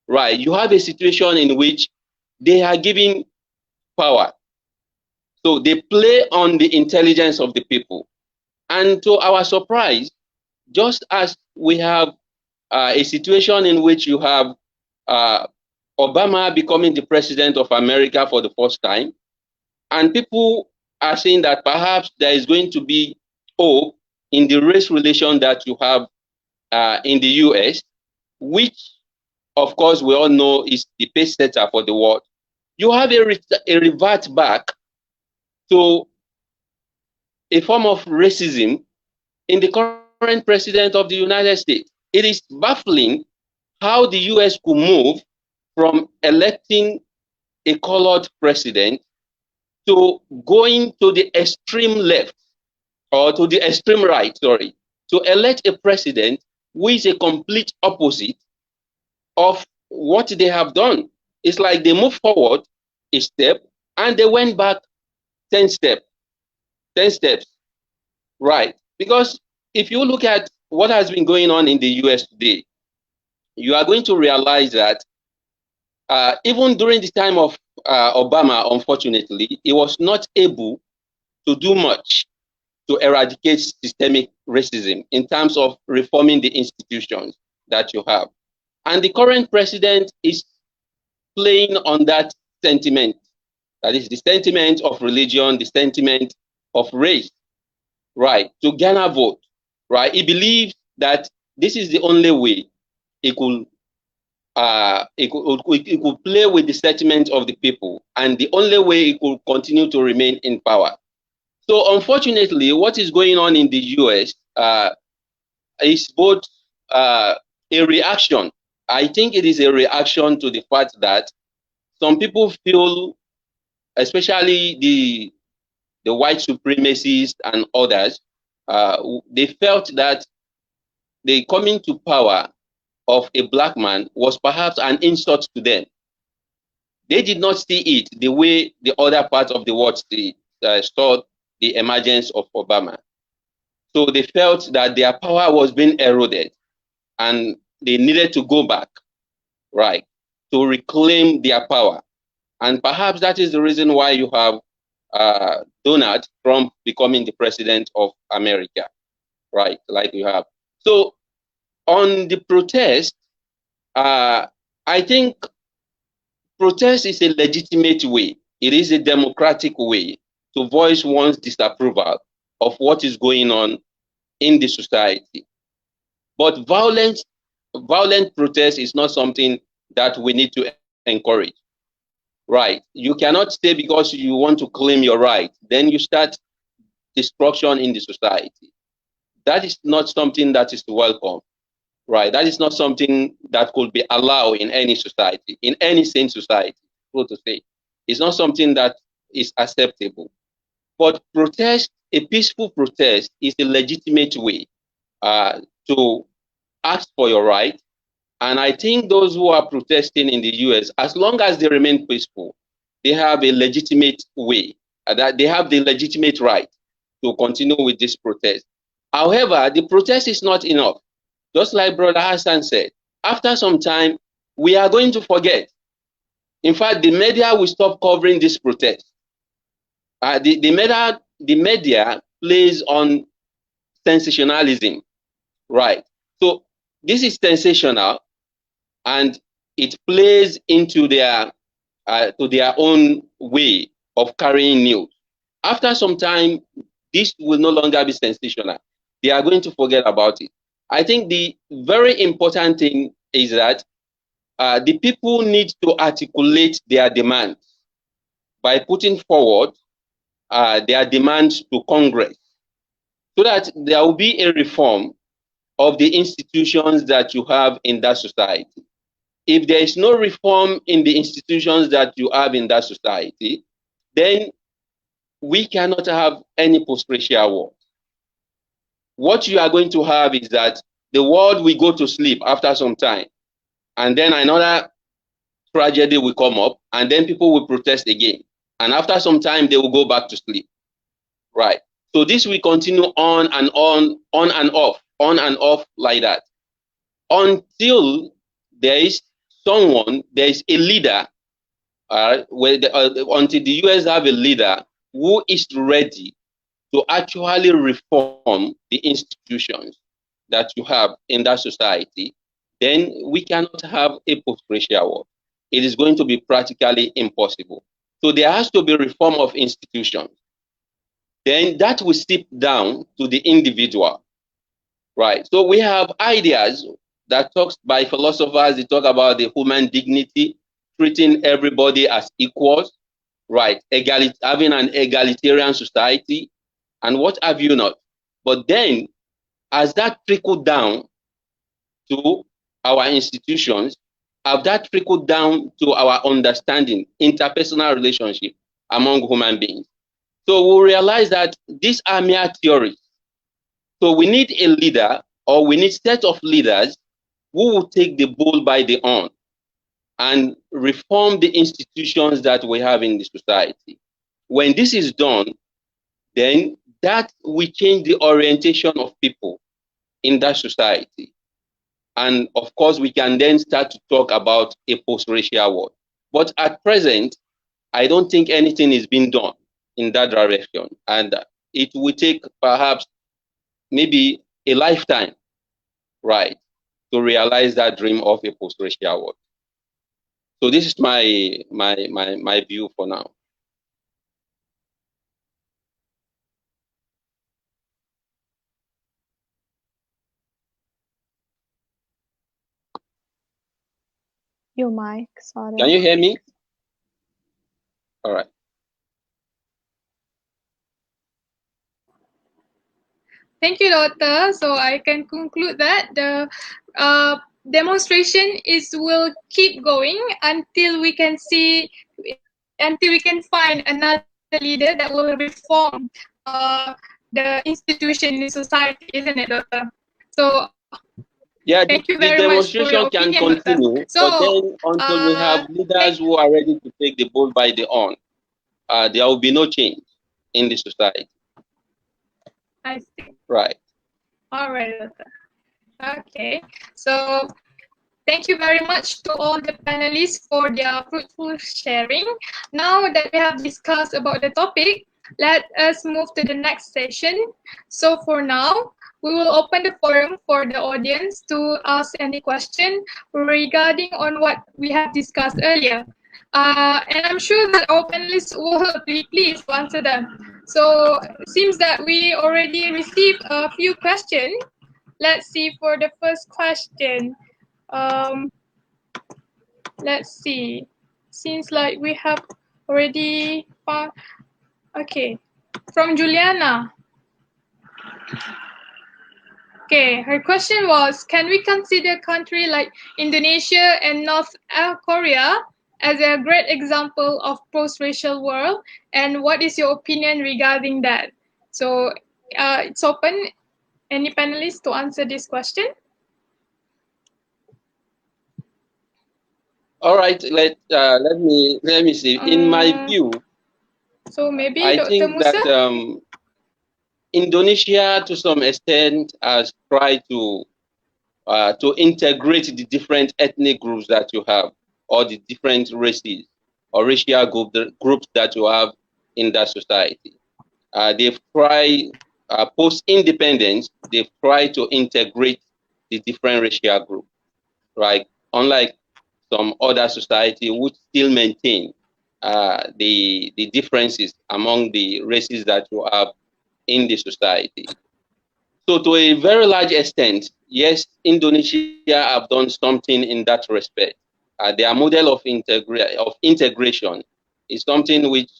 right, you have a situation in which they are given power. So they play on the intelligence of the people. And to our surprise, just as we have a situation in which you have Obama becoming the president of America for the first time, and people are saying that perhaps there is going to be hope in the race relation that you have in the US, which, of course, we all know is the pace setter for the world. You have a revert back to a form of racism in the current president of the United States. It is baffling how the US could move from electing a colored president to going to the extreme left or to the extreme right, sorry, to elect a president who is a complete opposite of what they have done. It's like they moved forward a step and they went back 10 steps, right? Because if you look at what has been going on in the US today, you are going to realize that even during the time of Obama, unfortunately, he was not able to do much to eradicate systemic racism in terms of reforming the institutions that you have. And the current president is playing on that sentiment. That is the sentiment of religion, the sentiment of race, right, to garner vote, right? He believes that this is the only way he could play with the sentiment of the people, and the only way he could continue to remain in power. So unfortunately, what is going on in the US is both a reaction. I think it is a reaction to the fact that some people feel, especially the white supremacists and others, they felt that the coming to power of a black man was perhaps an insult to them. They did not see it the way the other parts of the world saw the emergence of Obama. So they felt that their power was being eroded and they needed to go back, right, to reclaim their power. And perhaps that is the reason why you have Donald Trump becoming the president of America, right, like you have. So on the protest, I think protest is a legitimate way. It is a democratic way to voice one's disapproval of what is going on in the society. But violent protest is not something that we need to encourage, right? You cannot say because you want to claim your right, then you start destruction in the society. That is not something that is welcome, right? That is not something that could be allowed in any society, in any sane society, so to say. It's not something that is acceptable. But protest, a peaceful protest, is a legitimate way to ask for your right. And I think those who are protesting in the US, as long as they remain peaceful, they have a legitimate way, that they have the legitimate right to continue with this protest. However, the protest is not enough. Just like Brother Hassan said, after some time, we are going to forget. In fact, the media will stop covering this protest. The media plays on sensationalism, right? So this is sensational, and it plays into their to their own way of carrying news. After some time, this will no longer be sensational. They are going to forget about it. I think the very important thing is that the people need to articulate their demands by putting forward their demands to Congress, so that there will be a reform of the institutions that you have in that society. If there is no reform in the institutions that you have in that society, then we cannot have any post-racial war. What you are going to have is that the world will go to sleep after some time, and then another tragedy will come up, and then people will protest again. And after some time, they will go back to sleep. Right. So this will continue on and on and off like that, until there is a leader, until the US have a leader who is ready to actually reform the institutions that you have in that society, then we cannot have a post-racial war. It is going to be practically impossible. So there has to be reform of institutions. Then that will slip down to the individual, right? So we have ideas that talks by philosophers. They talk about the human dignity, treating everybody as equals, right? Having an egalitarian society, and what have you not. But then, as that trickled down to our institutions, have that trickled down to our understanding, interpersonal relationship among human beings. So we'll realize that these are mere theories. So we need a leader, or we need a set of leaders who will take the bull by the horn and reform the institutions that we have in the society. When this is done, then that will change the orientation of people in that society. And of course, we can then start to talk about a post-racial world. But at present, I don't think anything is being done in that direction. And it will take perhaps maybe a lifetime, right, to realize that dream of a post-racial world. So this is my view for now. Your mic, sorry. Can you hear me? All right. Thank you, Doctor. So I can conclude that the demonstration will keep going until we can find another leader that will reform the institution in society, isn't it, Doctor? So yeah, thank you the very much for demonstration your can opinion, continue, Doctor. So but then until we have leaders who are ready to take the bull by the horn, there will be no change in the society. I see. Right. All right, Doctor. Okay, so thank you very much to all the panelists for their fruitful sharing. Now that we have discussed about the topic, let us move to the next session. So for now, we will open the forum for the audience to ask any question regarding on what we have discussed earlier. And I'm sure that our panelists will be pleased to answer them. So it seems that we already received a few questions. Let's see for the first question. Let's see. Seems like we have already found. Okay, from Juliana. Okay, her question was, can we consider country like Indonesia and North Korea as a great example of post-racial world? And what is your opinion regarding that? So it's open. Any panelists to answer this question? All right. Let me see. In my view, so maybe I Dr. think Musa? that Indonesia, to some extent, has tried to integrate the different ethnic groups that you have, or the different races or racial groups that you have in that society. They've tried, post-independence, they've tried to integrate the different racial groups, right? Unlike some other society would still maintain the differences among the races that you have in the society. So to a very large extent, yes, Indonesia have done something in that respect. their model of integration is something which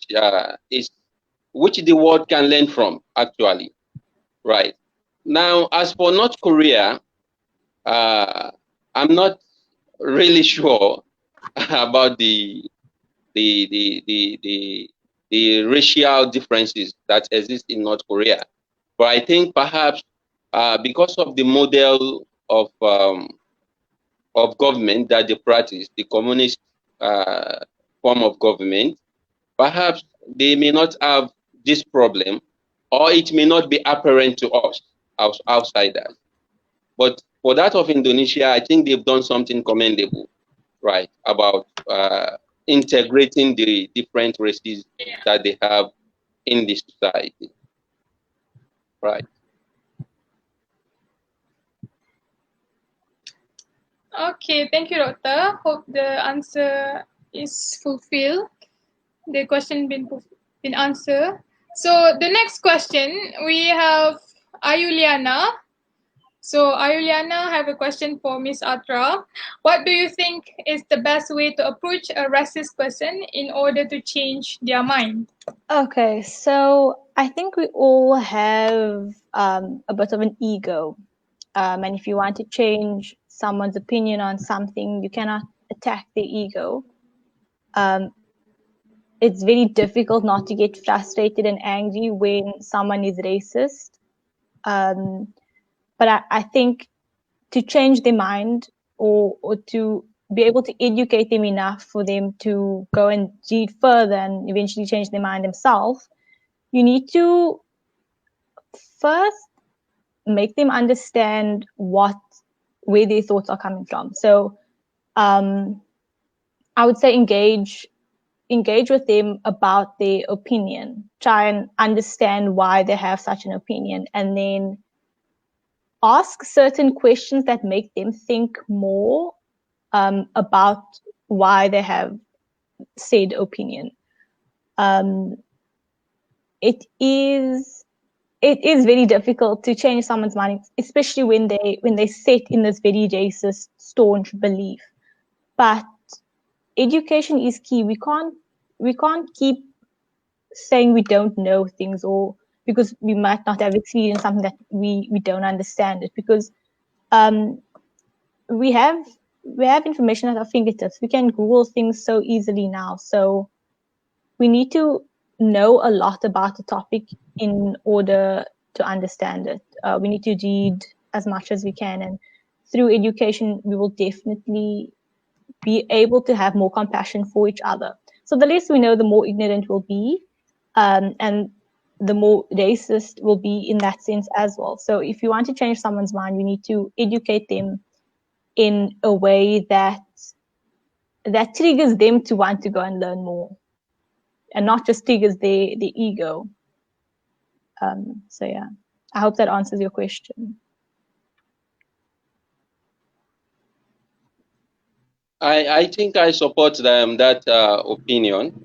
which the world can learn from, actually, right? Now, as for North Korea, I'm not really sure about the racial differences that exist in North Korea, but I think perhaps because of the model of government that they practice, the communist form of government, perhaps they may not have this problem, or it may not be apparent to us as outsiders. But for that of Indonesia, I think they've done something commendable, right, about integrating the different races that they have in the society, right? Okay, thank you, Doctor. Hope the answer is fulfilled. The question been answered. So the next question we have Ayuliana. So Ayuliana have a question for Miss Atra. What do you think is the best way to approach a racist person in order to change their mind? Okay, so I think we all have a bit of an ego. And if you want to change someone's opinion on something, you cannot attack their ego. It's very difficult not to get frustrated and angry when someone is racist. But I think to change their mind or to be able to educate them enough for them to go and read further and eventually change their mind themselves, you need to first make them understand where their thoughts are coming from. So I would say engage with them about their opinion. Try and understand why they have such an opinion, and then ask certain questions that make them think more about why they have said opinion. It is very difficult to change someone's mind, especially when they set in this very racist, staunch belief. But education is key. We can't keep saying we don't know things, or because we might not have experienced something that we don't understand it, because we have information at our fingertips. We can Google things so easily now. So we need to know a lot about the topic in order to understand it. We need to read as much as we can, and through education, we will definitely be able to have more compassion for each other. So the less we know, the more ignorant we'll be, and the more racist we'll be in that sense as well. So if you want to change someone's mind, you need to educate them in a way that triggers them to want to go and learn more, and not just triggers the ego. So yeah, I hope that answers your question. I think I support that opinion,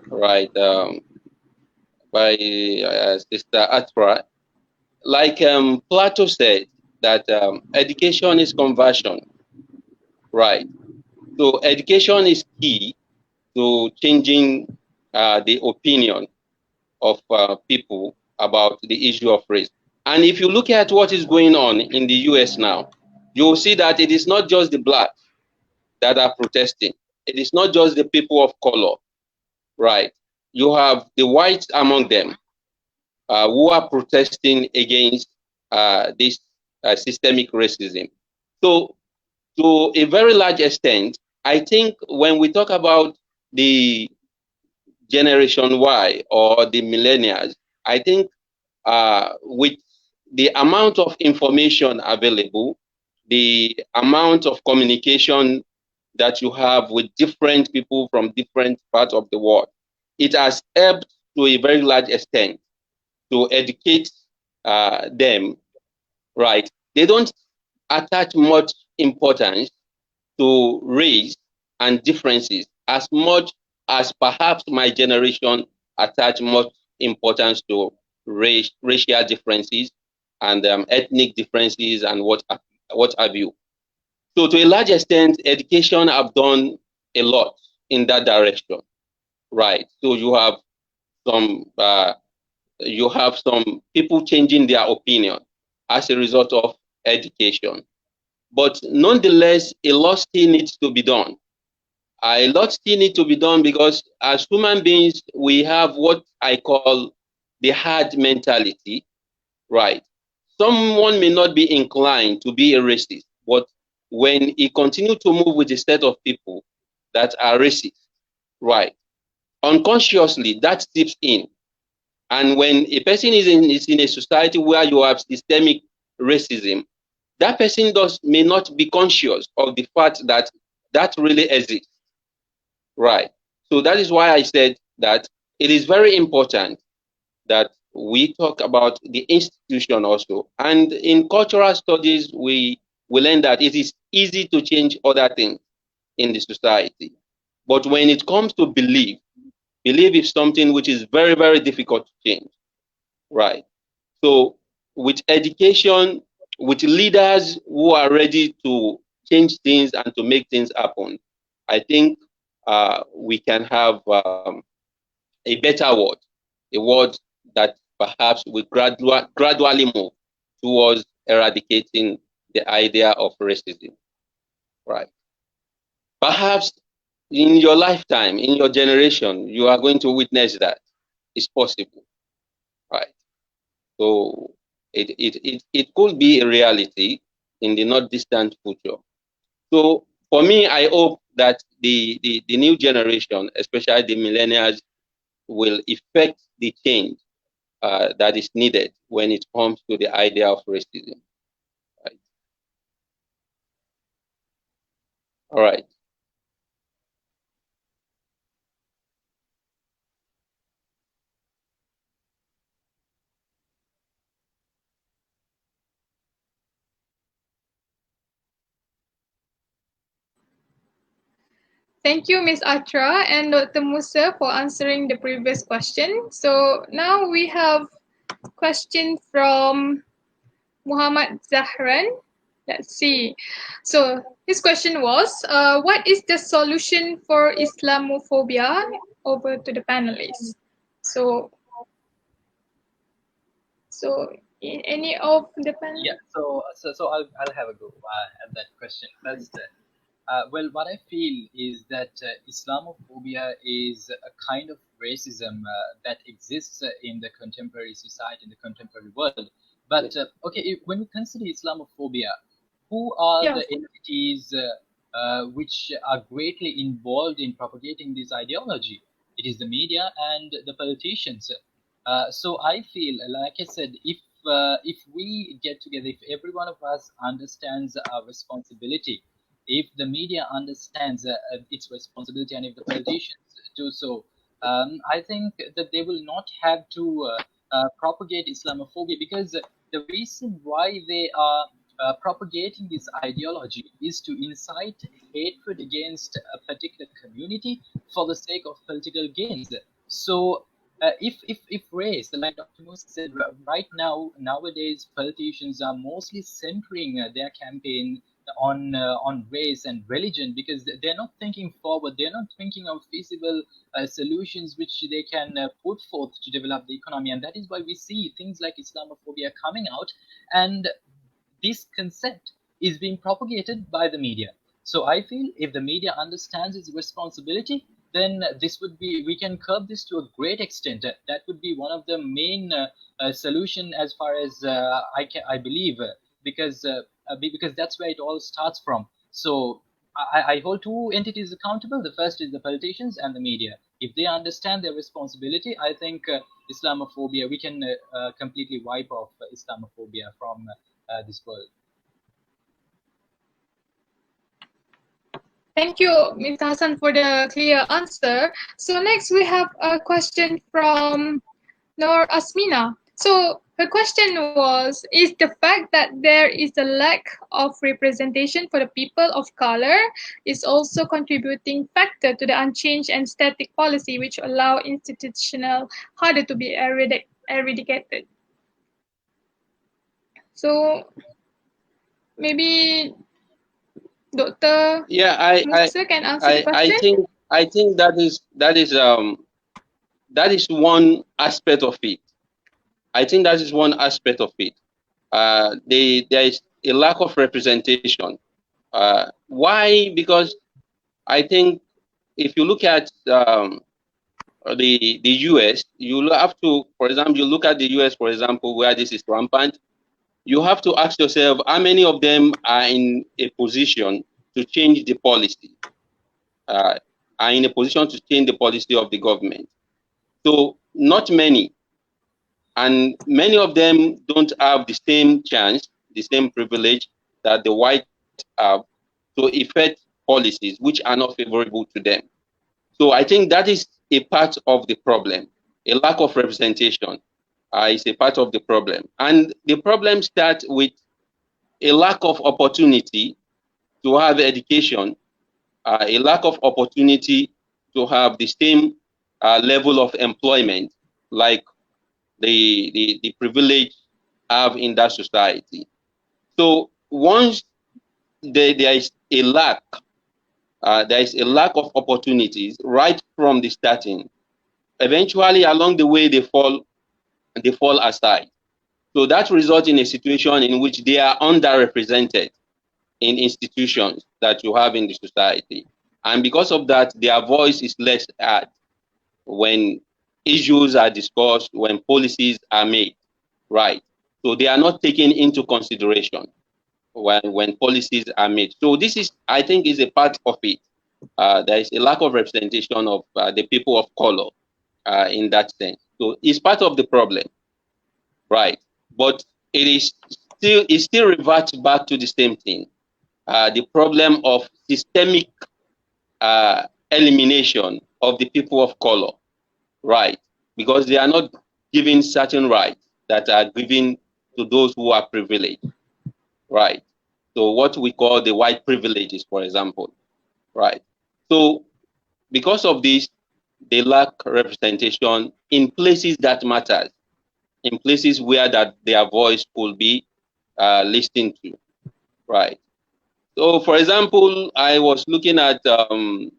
right, by Sister Atra. Like Plato said, that education is conversion, right? So education is key to changing the opinion of people about the issue of race. And if you look at what is going on in the US now, you'll see that it is not just the blacks that are protesting. It is not just the people of color, right? You have the whites among them who are protesting against this systemic racism. So to a very large extent, I think when we talk about the Generation Y or the millennials, I think with the amount of information available, the amount of communication that you have with different people from different parts of the world, it has helped to a very large extent to educate them, right? They don't attach much importance to race and differences as much as perhaps my generation attach much importance to racial differences and ethnic differences and what have you. So to a large extent, education have done a lot in that direction, right? So you have some people changing their opinion as a result of education. But nonetheless, a lot still needs to be done. A lot still needs to be done because as human beings, we have what I call the herd mentality, right? Someone may not be inclined to be a racist, but when he continues to move with a set of people that are racist, right, unconsciously that seeps in. And when a person is in a society where you have systemic racism, that person may not be conscious of the fact that that really exists, right? So that is why I said that it is very important that we talk about the institution also. And in cultural studies, we learn that it is easy to change other things in the society. But when it comes to belief, belief is something which is very, very difficult to change, right? So with education, with leaders who are ready to change things and to make things happen, I think we can have a better world, a world that perhaps will gradually move towards eradicating the idea of racism, right? Perhaps in your lifetime, in your generation, you are going to witness that. It's possible, right? So it could be a reality in the not distant future. So for me, I hope that the new generation, especially the millennials, will effect the change that is needed when it comes to the idea of racism. Right. All right. Thank you, Ms. Atra and Dr. Musa for answering the previous question. So now we have a question from Muhammad Zahran. Let's see. So his question was, what is the solution for Islamophobia? Over to the panelists. So in any of the panelists? Yeah, so I'll have a go at that question first. Well, what I feel is that Islamophobia is a kind of racism that exists in the contemporary society, in the contemporary world. But okay, when we consider Islamophobia, who are Yeah. the entities which are greatly involved in propagating this ideology? It is the media and the politicians. So I feel, like I said, if we get together, if every one of us understands our responsibility, if the media understands its responsibility, and if the politicians do so, I think that they will not have to propagate Islamophobia, because the reason why they are propagating this ideology is to incite hatred against a particular community for the sake of political gains. So if race, like Dr. Musa said, right now, nowadays, politicians are mostly centering their campaign on race and religion, because they're not thinking forward. They're not thinking of feasible solutions which they can put forth to develop the economy. And that is why we see things like Islamophobia coming out, and this concept is being propagated by the media. So I feel if the media understands its responsibility, then this would be, we can curb this to a great extent. That would be one of the main solution, as far as I believe, because that's where it all starts from. So I hold two entities accountable. The first is the politicians and the media. If they understand their responsibility, I think Islamophobia, we can completely wipe off Islamophobia from this world. Thank you, Ms. Hassan, for the clear answer. So next we have a question from Nor Asmina. So her question was, is the fact that there is a lack of representation for the people of color is also contributing factor to the unchanged and static policy which allow institutional harder to be eradicated? So maybe Dr. Yeah, Musa can answer the question. I think that is one aspect of it. I think that is one aspect of it. There is a lack of representation. Why? Because I think if you look at the US, you have to, for example, you look at the US, for example, where this is rampant. You have to ask yourself how many of them are in a position to change the policy, are in a position to change the policy of the government. So not many, and many of them don't have the same chance, the same privilege that the whites have to effect policies which are not favorable to them. So I think that is a part of the problem. A lack of representation is a part of the problem. And the problem starts with a lack of opportunity to have education, a lack of opportunity to have the same level of employment like the privileged have in that society. So once there is a lack, there is a lack of opportunities right from the starting. Eventually, along the way, they fall aside. So that results in a situation in which they are underrepresented in institutions that you have in the society. And because of that, their voice is less heard when issues are discussed, when policies are made, right? So they are not taken into consideration when policies are made. So this is, I think, is a part of it. There is a lack of representation of the people of color in that sense. So it's part of the problem, right? But it still reverts back to the same thing. The problem of systemic elimination of the people of color, right? Because they are not given certain rights that are given to those who are privileged, right? So what we call the white privileges, for example, right? So because of this, they lack representation in places that matter, in places where that their voice could be listened to, right? So, for example, I was looking at the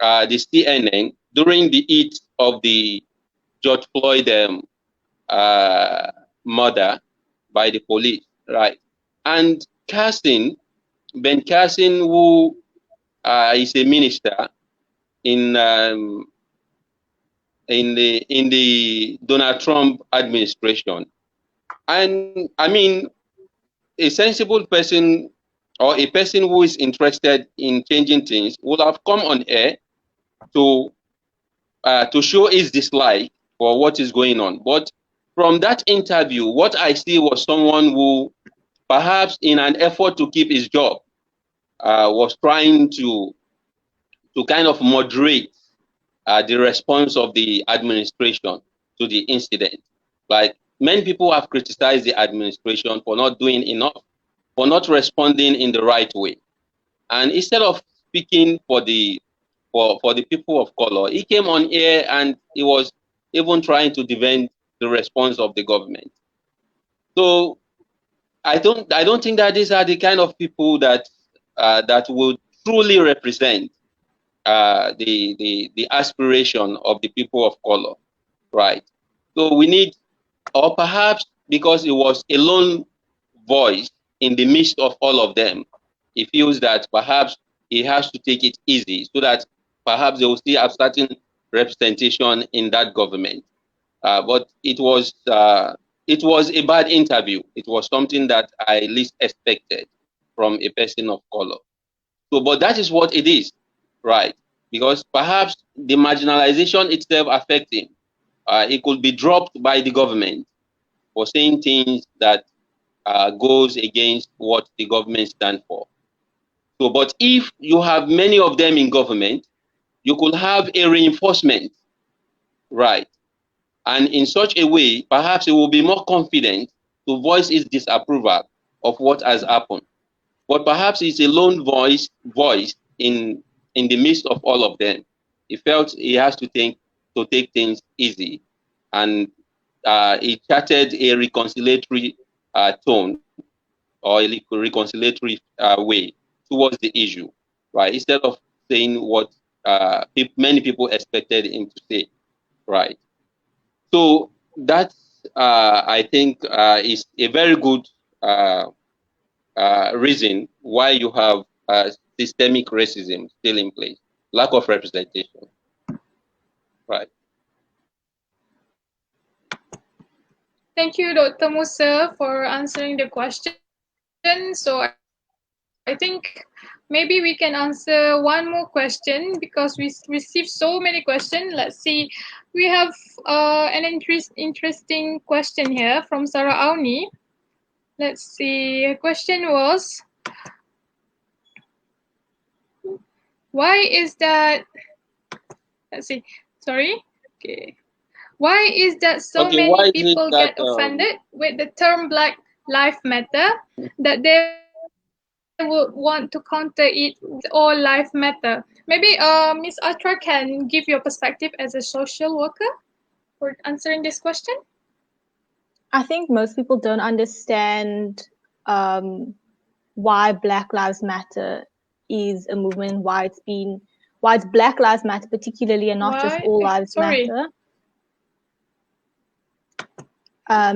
CNN during the heat of the George Floyd murder by the police, right? And Ben Carson, who is a minister in the Donald Trump administration, and I mean, a sensible person or a person who is interested in changing things would have come on air to show his dislike for what is going on. But from that interview, what I see was someone who, perhaps in an effort to keep his job, was trying to kind of moderate the response of the administration to the incident. Like, many people have criticized the administration for not doing enough, for not responding in the right way. And instead of speaking for the people of color, he came on air and he was even trying to defend the response of the government. So I don't think that these are the kind of people that that will truly represent the aspiration of the people of color, right? So we need, or perhaps because it was a lone voice in the midst of all of them, he feels that perhaps he has to take it easy so that perhaps they will still have certain representation in that government. But it was a bad interview. It was something that I least expected from a person of color. So, but that is what it is, right? Because perhaps the marginalization itself affects him. He could be dropped by the government for saying things that goes against what the government stands for. So, but if you have many of them in government, you could have a reinforcement, right? And in such a way, perhaps he will be more confident to voice his disapproval of what has happened. But perhaps it's a lone voice in the midst of all of them. He felt he has to take things easy, and he charted a reconciliatory tone or a reconciliatory way towards the issue, right? Instead of saying what many people expected him to say, right? So that I think is a very good reason why you have systemic racism still in place, lack of representation, right? Thank you, Dr. Musa, for answering the question. So I think maybe we can answer one more question because we received so many questions. Let's see. We have interesting question here from Sarah Auni. Let's see. Her question was, why is that? Let's see. Sorry. Okay. Why is that so Okay, many why is it people that get offended with the term Black Lives Matter that they would want to counter it with all life matter? Maybe Miss Atra can give your perspective as a social worker for answering this question. I think most people don't understand why Black Lives Matter is a movement, why it's Black Lives Matter particularly and not just all lives matter.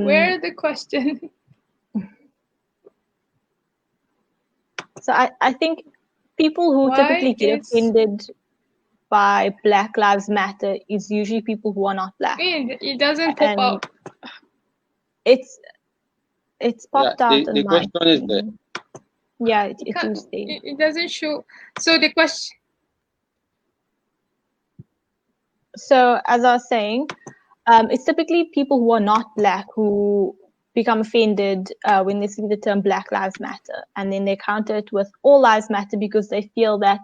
Where the question? So I think people who typically get offended by Black Lives Matter is usually people who are not Black. It doesn't pop up. It's popped out on the my question is there. Yeah, it's it doesn't show. So the question. So as I was saying, it's typically people who are not Black who become offended when they see the term Black Lives Matter, and then they counter it with all lives matter because they feel that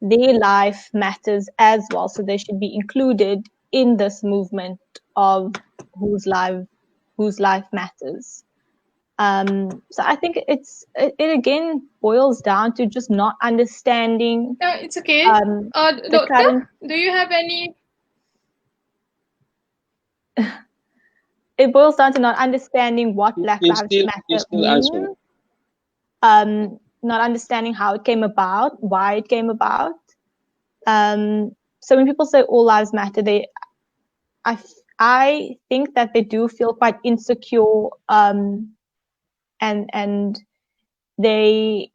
their life matters as well, so they should be included in this movement of whose life matters. So I think it again boils down to just not understanding. It's okay. Doctor, do you have any? It boils down to not understanding what Black Lives Matter means. Not understanding how it came about, why it came about. So when people say all lives matter, I think that they do feel quite insecure, and they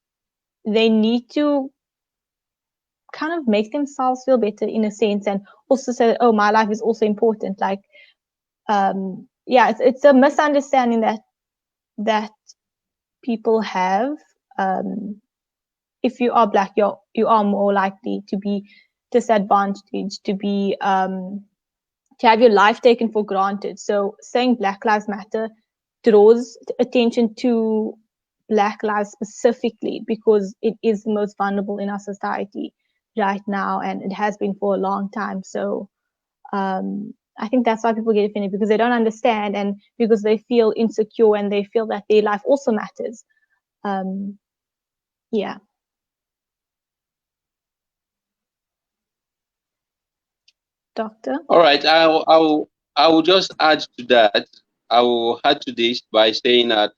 need to kind of make themselves feel better in a sense, and also say, oh, my life is also important. Like, yeah, it's a misunderstanding that people have. If you are Black, you are more likely to be disadvantaged, to have your life taken for granted. So saying Black Lives Matter draws attention to Black lives specifically because it is the most vulnerable in our society right now, and it has been for a long time. So I think that's why people get offended, because they don't understand and because they feel insecure and they feel that their life also matters. Yeah. Doctor? All right, I will just add to that. I will add to this by saying that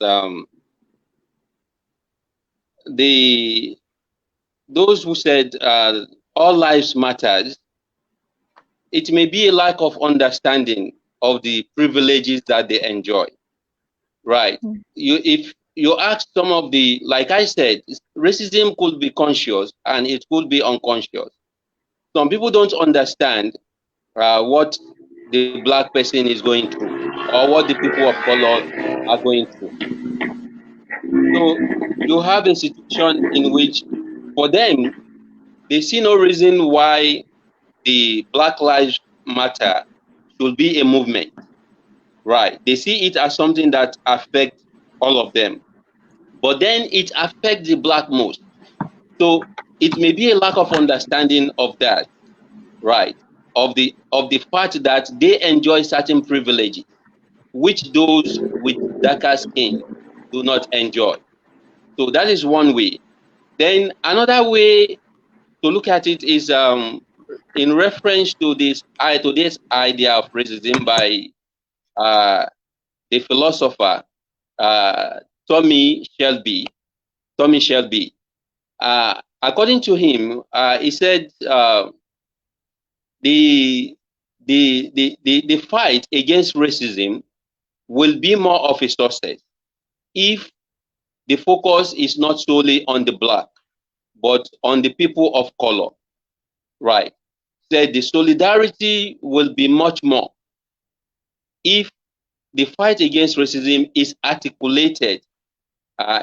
those who said all lives matters, it may be a lack of understanding of the privileges that they enjoy, right? If you ask some of the, like I said, racism could be conscious and it could be unconscious. Some people don't understand what the Black person is going through or what the people of color are going through. So you have a situation in which for them, they see no reason why the Black Lives Matter should be a movement, right? They see it as something that affects all of them, but then it affects the Black most. So it may be a lack of understanding of that, right? Of the fact that they enjoy certain privileges, which those with darker skin do not enjoy. So that is one way. Then another way to look at it is in reference to this idea of racism by the philosopher Tommy Shelby. according to him, he said the fight against racism will be more of a success if the focus is not solely on the black, but on the people of color, right? Said the solidarity will be much more if the fight against racism is articulated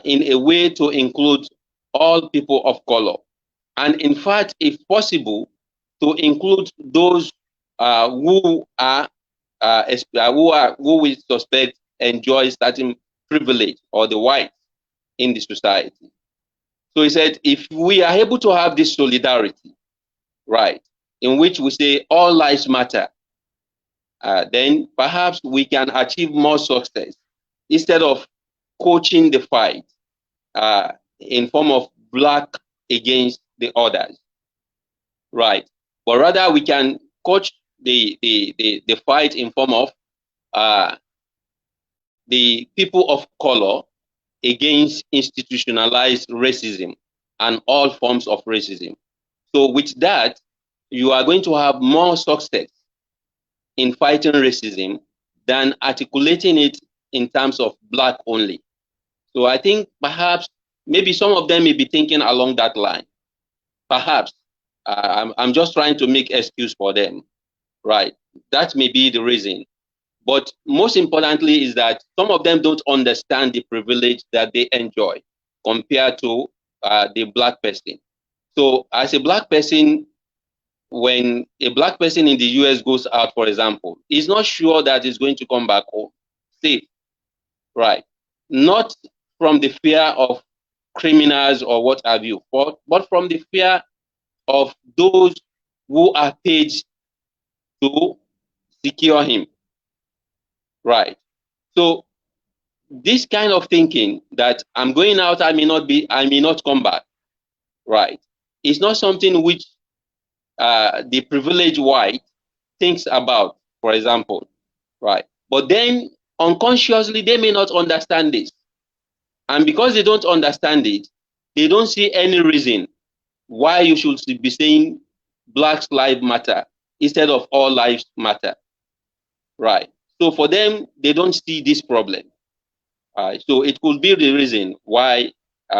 in a way to include all people of color. And in fact, if possible, to include those who we suspect enjoy certain privilege, or the whites in the society. So he said, if we are able to have this solidarity, right, in which we say all lives matter, then perhaps we can achieve more success instead of coaching the fight in form of black against the others, right? But rather we can coach the fight in form of the people of color against institutionalized racism and all forms of racism. So with that, you are going to have more success in fighting racism than articulating it in terms of black only. So I think perhaps maybe some of them may be thinking along that line. Perhaps I'm just trying to make excuse for them, right? That may be the reason. But most importantly is that some of them don't understand the privilege that they enjoy compared to the black person. So as a black person, when a black person in the US goes out, for example, he's not sure that he's going to come back home safe, right? Not from the fear of criminals or what have you, but from the fear of those who are paid to secure him, right? So this kind of thinking that I'm going out, I may not come back, right? It's not something which the privileged white thinks about, for example, right? But then unconsciously, they may not understand this. And because they don't understand it, they don't see any reason why you should be saying Black Lives Matter instead of all lives matter, right? So for them, they don't see this problem. So it could be the reason why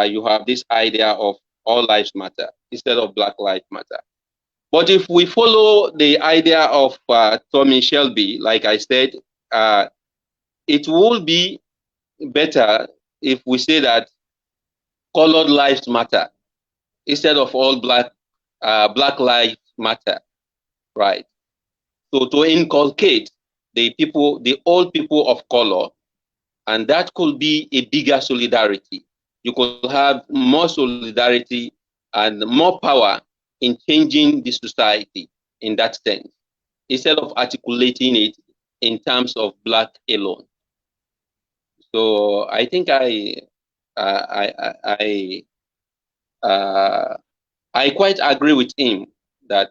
you have this idea of all lives matter instead of Black Lives Matter. But if we follow the idea of Tommy Shelby, like I said, it will be better if we say that colored lives matter instead of all Black lives matter, right? So to inculcate the old people of color, and that could be a bigger solidarity. You could have more solidarity and more power in changing the society in that sense, instead of articulating it in terms of Black alone. So I think I quite agree with him that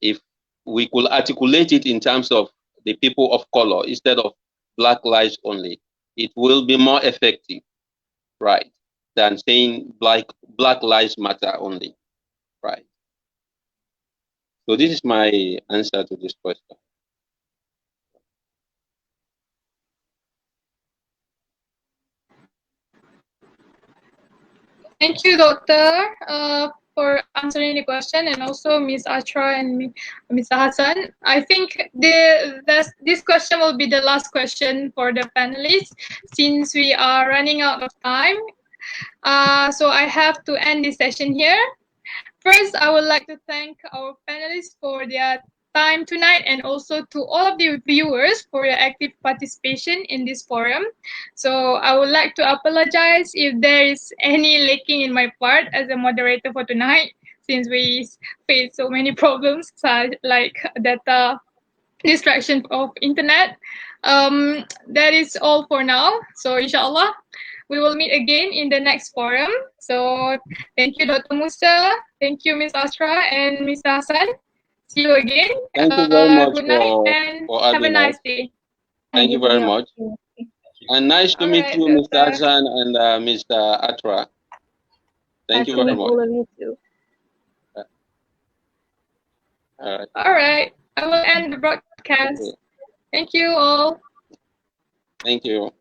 if we could articulate it in terms of the people of color instead of Black lives only, it will be more effective, right, than saying Black lives matter only, right? So this is my answer to this question. Thank you, Doctor, for answering the question, and also Ms. Atra and Mr. Hassan. I think this question will be the last question for the panelists, since we are running out of time. So I have to end this session here. First, I would like to thank our panelists for their time tonight, and also to all of the viewers for your active participation in this forum. So I would like to apologize if there is any lacking in my part as a moderator for tonight, since we face so many problems like data distraction of internet. That is all for now. So inshallah, we will meet again in the next forum. So thank you, Dr. Musa. Thank you, Ms. Asra and Mr. Hassan. See you again. Thank you very much good night and have a nice day. Thank you very much. And nice to meet you, Mr. Hassan and Mr. Atra. Thank you very much. All of you too. All right. All right. I will end the broadcast. Thank you all. Thank you.